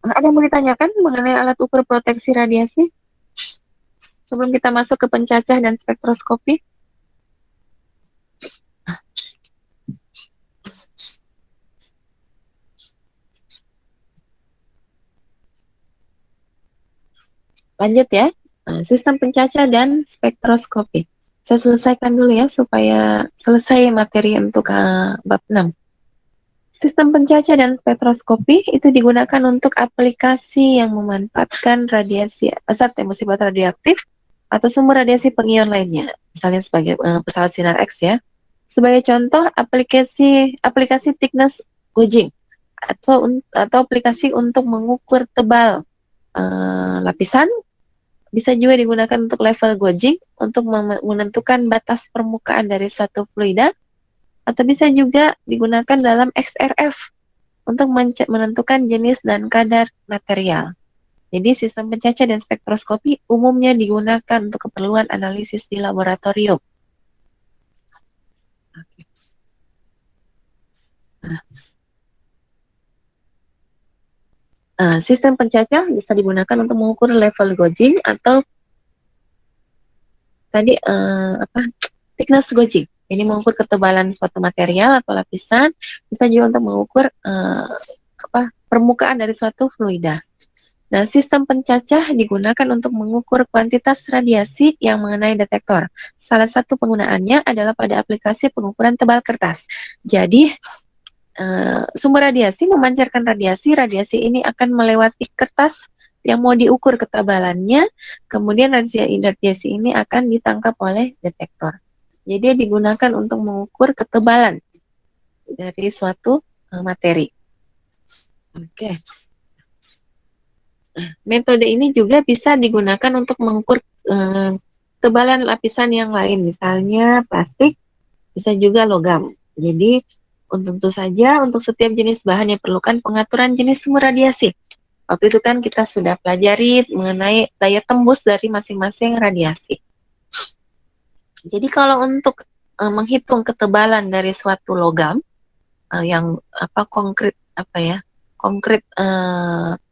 ada yang mau ditanyakan mengenai alat ukur proteksi radiasi? Sebelum kita masuk ke pencacah dan spektroskopi. Lanjut ya, sistem pencacah dan spektroskopi. Saya selesaikan dulu ya, supaya selesai materi untuk bab 6. Sistem pencacah dan spektroskopi itu digunakan untuk aplikasi yang memanfaatkan radiasi zat yang bersifat radioaktif atau sumber radiasi pengion lainnya, misalnya sebagai pesawat sinar X ya. Sebagai contoh, aplikasi thickness gauging atau aplikasi untuk mengukur tebal lapisan. Bisa juga digunakan untuk level gauging untuk menentukan batas permukaan dari suatu fluida, atau bisa juga digunakan dalam XRF untuk menentukan jenis dan kadar material. Jadi sistem pencacah dan spektroskopi umumnya digunakan untuk keperluan analisis di laboratorium. Sistem pencacah bisa digunakan untuk mengukur level gauging atau tadi thickness gauging. Ini mengukur ketebalan suatu material atau lapisan, bisa juga untuk mengukur permukaan dari suatu fluida. Nah, sistem pencacah digunakan untuk mengukur kuantitas radiasi yang mengenai detektor. Salah satu penggunaannya adalah pada aplikasi pengukuran tebal kertas. Jadi, sumber radiasi memancarkan radiasi ini akan melewati kertas yang mau diukur ketebalannya, kemudian radiasi ini akan ditangkap oleh detektor. Jadi, digunakan untuk mengukur ketebalan dari suatu materi. Oke. Metode ini juga bisa digunakan untuk mengukur tebalan lapisan yang lain, misalnya plastik, bisa juga logam. Jadi, tentu saja untuk setiap jenis bahan yang perlukan pengaturan jenis sumber radiasi. Waktu itu kan kita sudah pelajari mengenai daya tembus dari masing-masing radiasi. Jadi kalau untuk menghitung ketebalan dari suatu logam yang konkret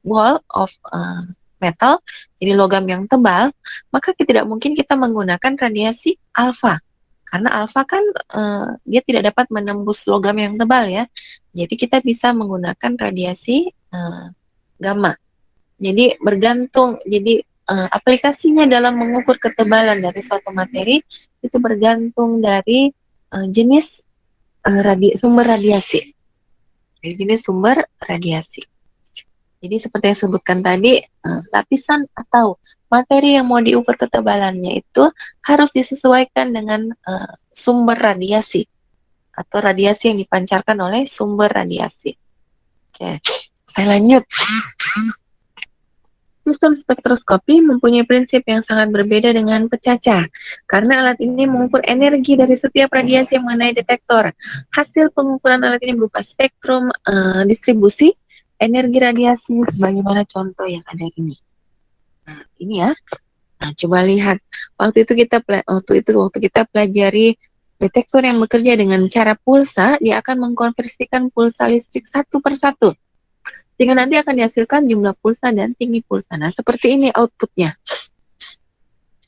wall of metal, jadi logam yang tebal, maka tidak mungkin kita menggunakan radiasi alfa, karena alfa kan dia tidak dapat menembus logam yang tebal ya. Jadi kita bisa menggunakan radiasi gamma. Jadi bergantung, jadi aplikasinya dalam mengukur ketebalan dari suatu materi itu bergantung dari jenis sumber radiasi. Jenis sumber radiasi. Jadi seperti yang sebutkan tadi, lapisan atau materi yang mau diukur ketebalannya itu harus disesuaikan dengan sumber radiasi atau radiasi yang dipancarkan oleh sumber radiasi. Oke, saya lanjut. Sistem spektroskopi mempunyai prinsip yang sangat berbeda dengan pencacah, karena alat ini mengukur energi dari setiap radiasi yang mengenai detektor. Hasil pengukuran alat ini berupa spektrum distribusi energi radiasi, sebagaimana contoh yang ada ini. Nah, ini ya. Nah, coba lihat. Waktu itu kita pelajari detektor yang bekerja dengan cara pulsa, dia akan mengkonversikan pulsa listrik satu per satu. Sehingga nanti akan dihasilkan jumlah pulsa dan tinggi pulsa. Nah, seperti ini outputnya.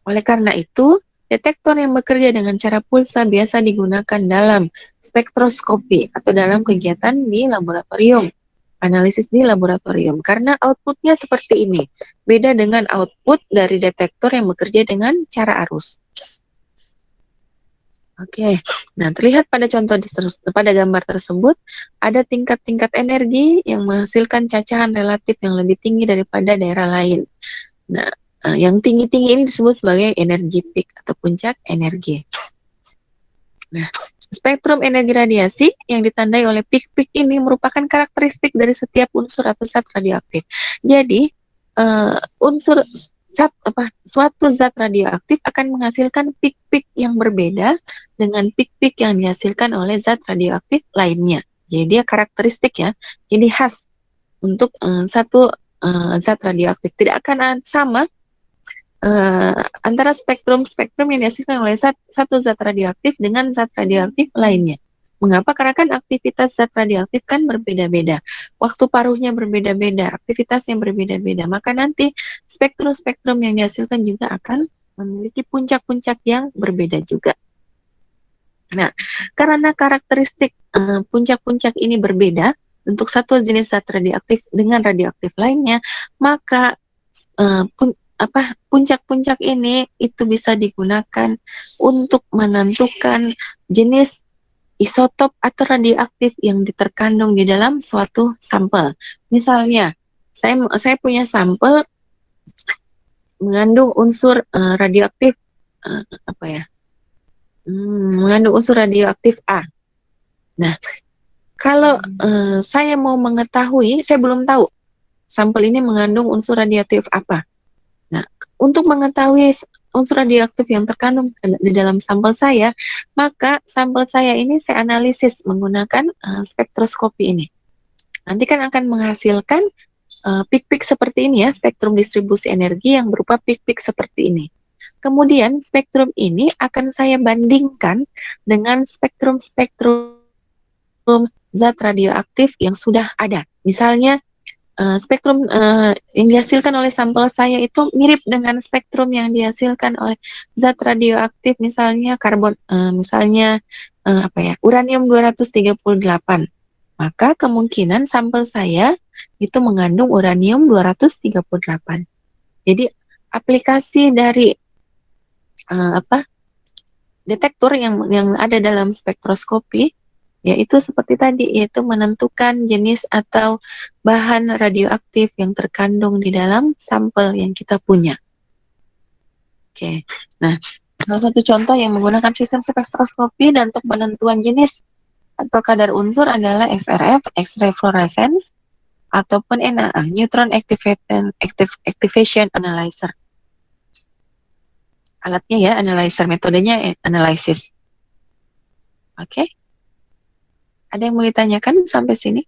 Oleh karena itu, detektor yang bekerja dengan cara pulsa biasa digunakan dalam spektroskopi atau dalam kegiatan di laboratorium, analisis di laboratorium. Karena outputnya seperti ini. Beda dengan output dari detektor yang bekerja dengan cara arus. Oke, nah terlihat pada pada gambar tersebut ada tingkat-tingkat energi yang menghasilkan cacahan relatif yang lebih tinggi daripada daerah lain. Nah, yang tinggi-tinggi ini disebut sebagai energi peak atau puncak energi. Nah, spektrum energi radiasi yang ditandai oleh peak-peak ini merupakan karakteristik dari setiap unsur atau zat radioaktif. Jadi, suatu zat radioaktif akan menghasilkan peak-peak yang berbeda dengan peak-peak yang dihasilkan oleh zat radioaktif lainnya. Jadi dia karakteristik ya, jadi khas untuk satu zat radioaktif. Tidak akan sama antara spektrum yang dihasilkan oleh satu zat radioaktif dengan zat radioaktif lainnya. Mengapa? Karena kan aktivitas zat radioaktif kan berbeda-beda. Waktu paruhnya berbeda-beda, aktivitasnya berbeda-beda. Maka nanti spektrum yang dihasilkan juga akan memiliki puncak-puncak yang berbeda juga. Nah, karena karakteristik puncak-puncak ini berbeda untuk satu jenis zat radioaktif dengan radioaktif lainnya, maka puncak-puncak ini itu bisa digunakan untuk menentukan jenis isotop atau radioaktif yang terkandung di dalam suatu sampel. Misalnya, saya punya sampel mengandung unsur radioaktif mengandung unsur radioaktif A. Nah, kalau saya mau mengetahui, saya belum tahu sampel ini mengandung unsur radioaktif apa. Nah, untuk mengetahui unsur radioaktif yang terkandung di dalam sampel saya, maka sampel saya ini saya analisis menggunakan spektroskopi ini. Nanti kan akan menghasilkan pik-pik seperti ini ya, spektrum distribusi energi yang berupa pik-pik seperti ini. Kemudian spektrum ini akan saya bandingkan dengan spektrum-spektrum zat radioaktif yang sudah ada. Misalnya spektrum yang dihasilkan oleh sampel saya itu mirip dengan spektrum yang dihasilkan oleh zat radioaktif, misalnya uranium 238. Maka kemungkinan sampel saya itu mengandung uranium 238. Jadi aplikasi dari detektor yang ada dalam spektroskopi yaitu seperti tadi, yaitu menentukan jenis atau bahan radioaktif yang terkandung di dalam sampel yang kita punya. Oke, nah salah satu contoh yang menggunakan sistem spektroskopi dan untuk penentuan jenis atau kadar unsur adalah XRF, X-ray fluorescence, ataupun NAA, Neutron Activation Analyzer. Alatnya ya, analyzer, metodenya analysis. Oke. Ada yang mau ditanyakan sampai sini?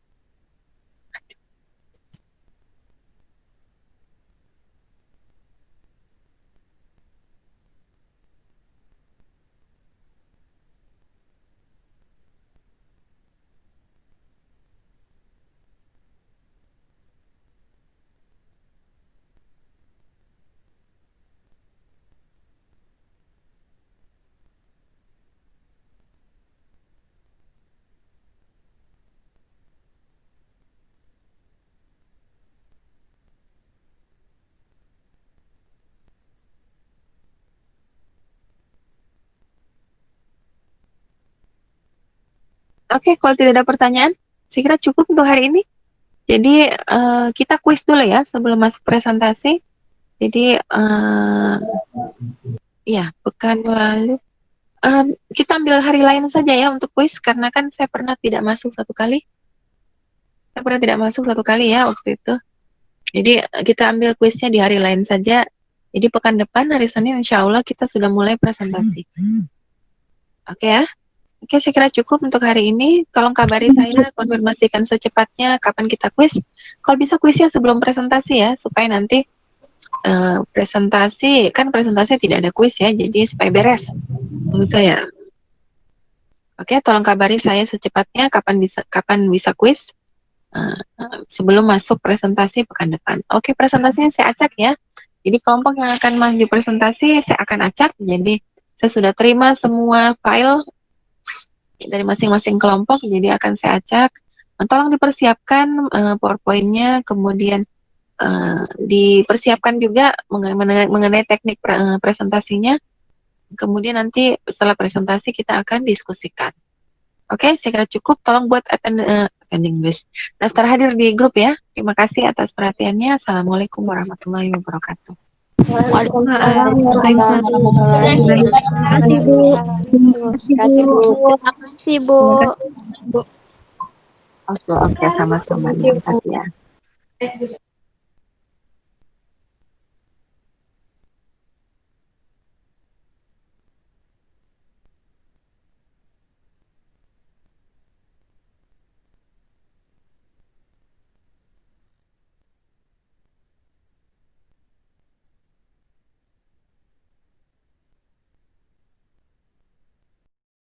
Oke, kalau tidak ada pertanyaan, saya kira cukup untuk hari ini. Jadi kita kuis dulu ya sebelum masuk presentasi. Jadi ya pekan lalu kita ambil hari lain saja ya untuk kuis, karena kan saya pernah tidak masuk satu kali. Saya pernah tidak masuk satu kali ya waktu itu. Jadi kita ambil kuisnya di hari lain saja. Jadi pekan depan hari Senin insya Allah kita sudah mulai presentasi. Oke ya. Oke, saya kira cukup untuk hari ini. Tolong kabari saya, konfirmasikan secepatnya kapan kita kuis. Kalau bisa kuisnya sebelum presentasi ya, supaya nanti presentasi tidak ada kuis ya, jadi supaya beres menurut saya. Oke, tolong kabari saya secepatnya kapan bisa kuis sebelum masuk presentasi pekan depan. Oke, presentasinya saya acak ya. Jadi kelompok yang akan maju presentasi saya akan acak. Jadi saya sudah terima semua file dari masing-masing kelompok, jadi akan saya acak. Tolong dipersiapkan PowerPoint-nya, kemudian dipersiapkan juga mengenai teknik presentasinya. Kemudian nanti setelah presentasi kita akan diskusikan. Oke, saya kira cukup. Tolong buat attending list. Daftar hadir di grup ya. Terima kasih atas perhatiannya. Assalamualaikum warahmatullahi wabarakatuh. Waalaikumsalam Waalaikumsalam. warahmatullahi Terima kasih, Bu. wabarakatuh. Kasih, Bu. Terima kasih, Bu. Oke, sama-sama. Ya.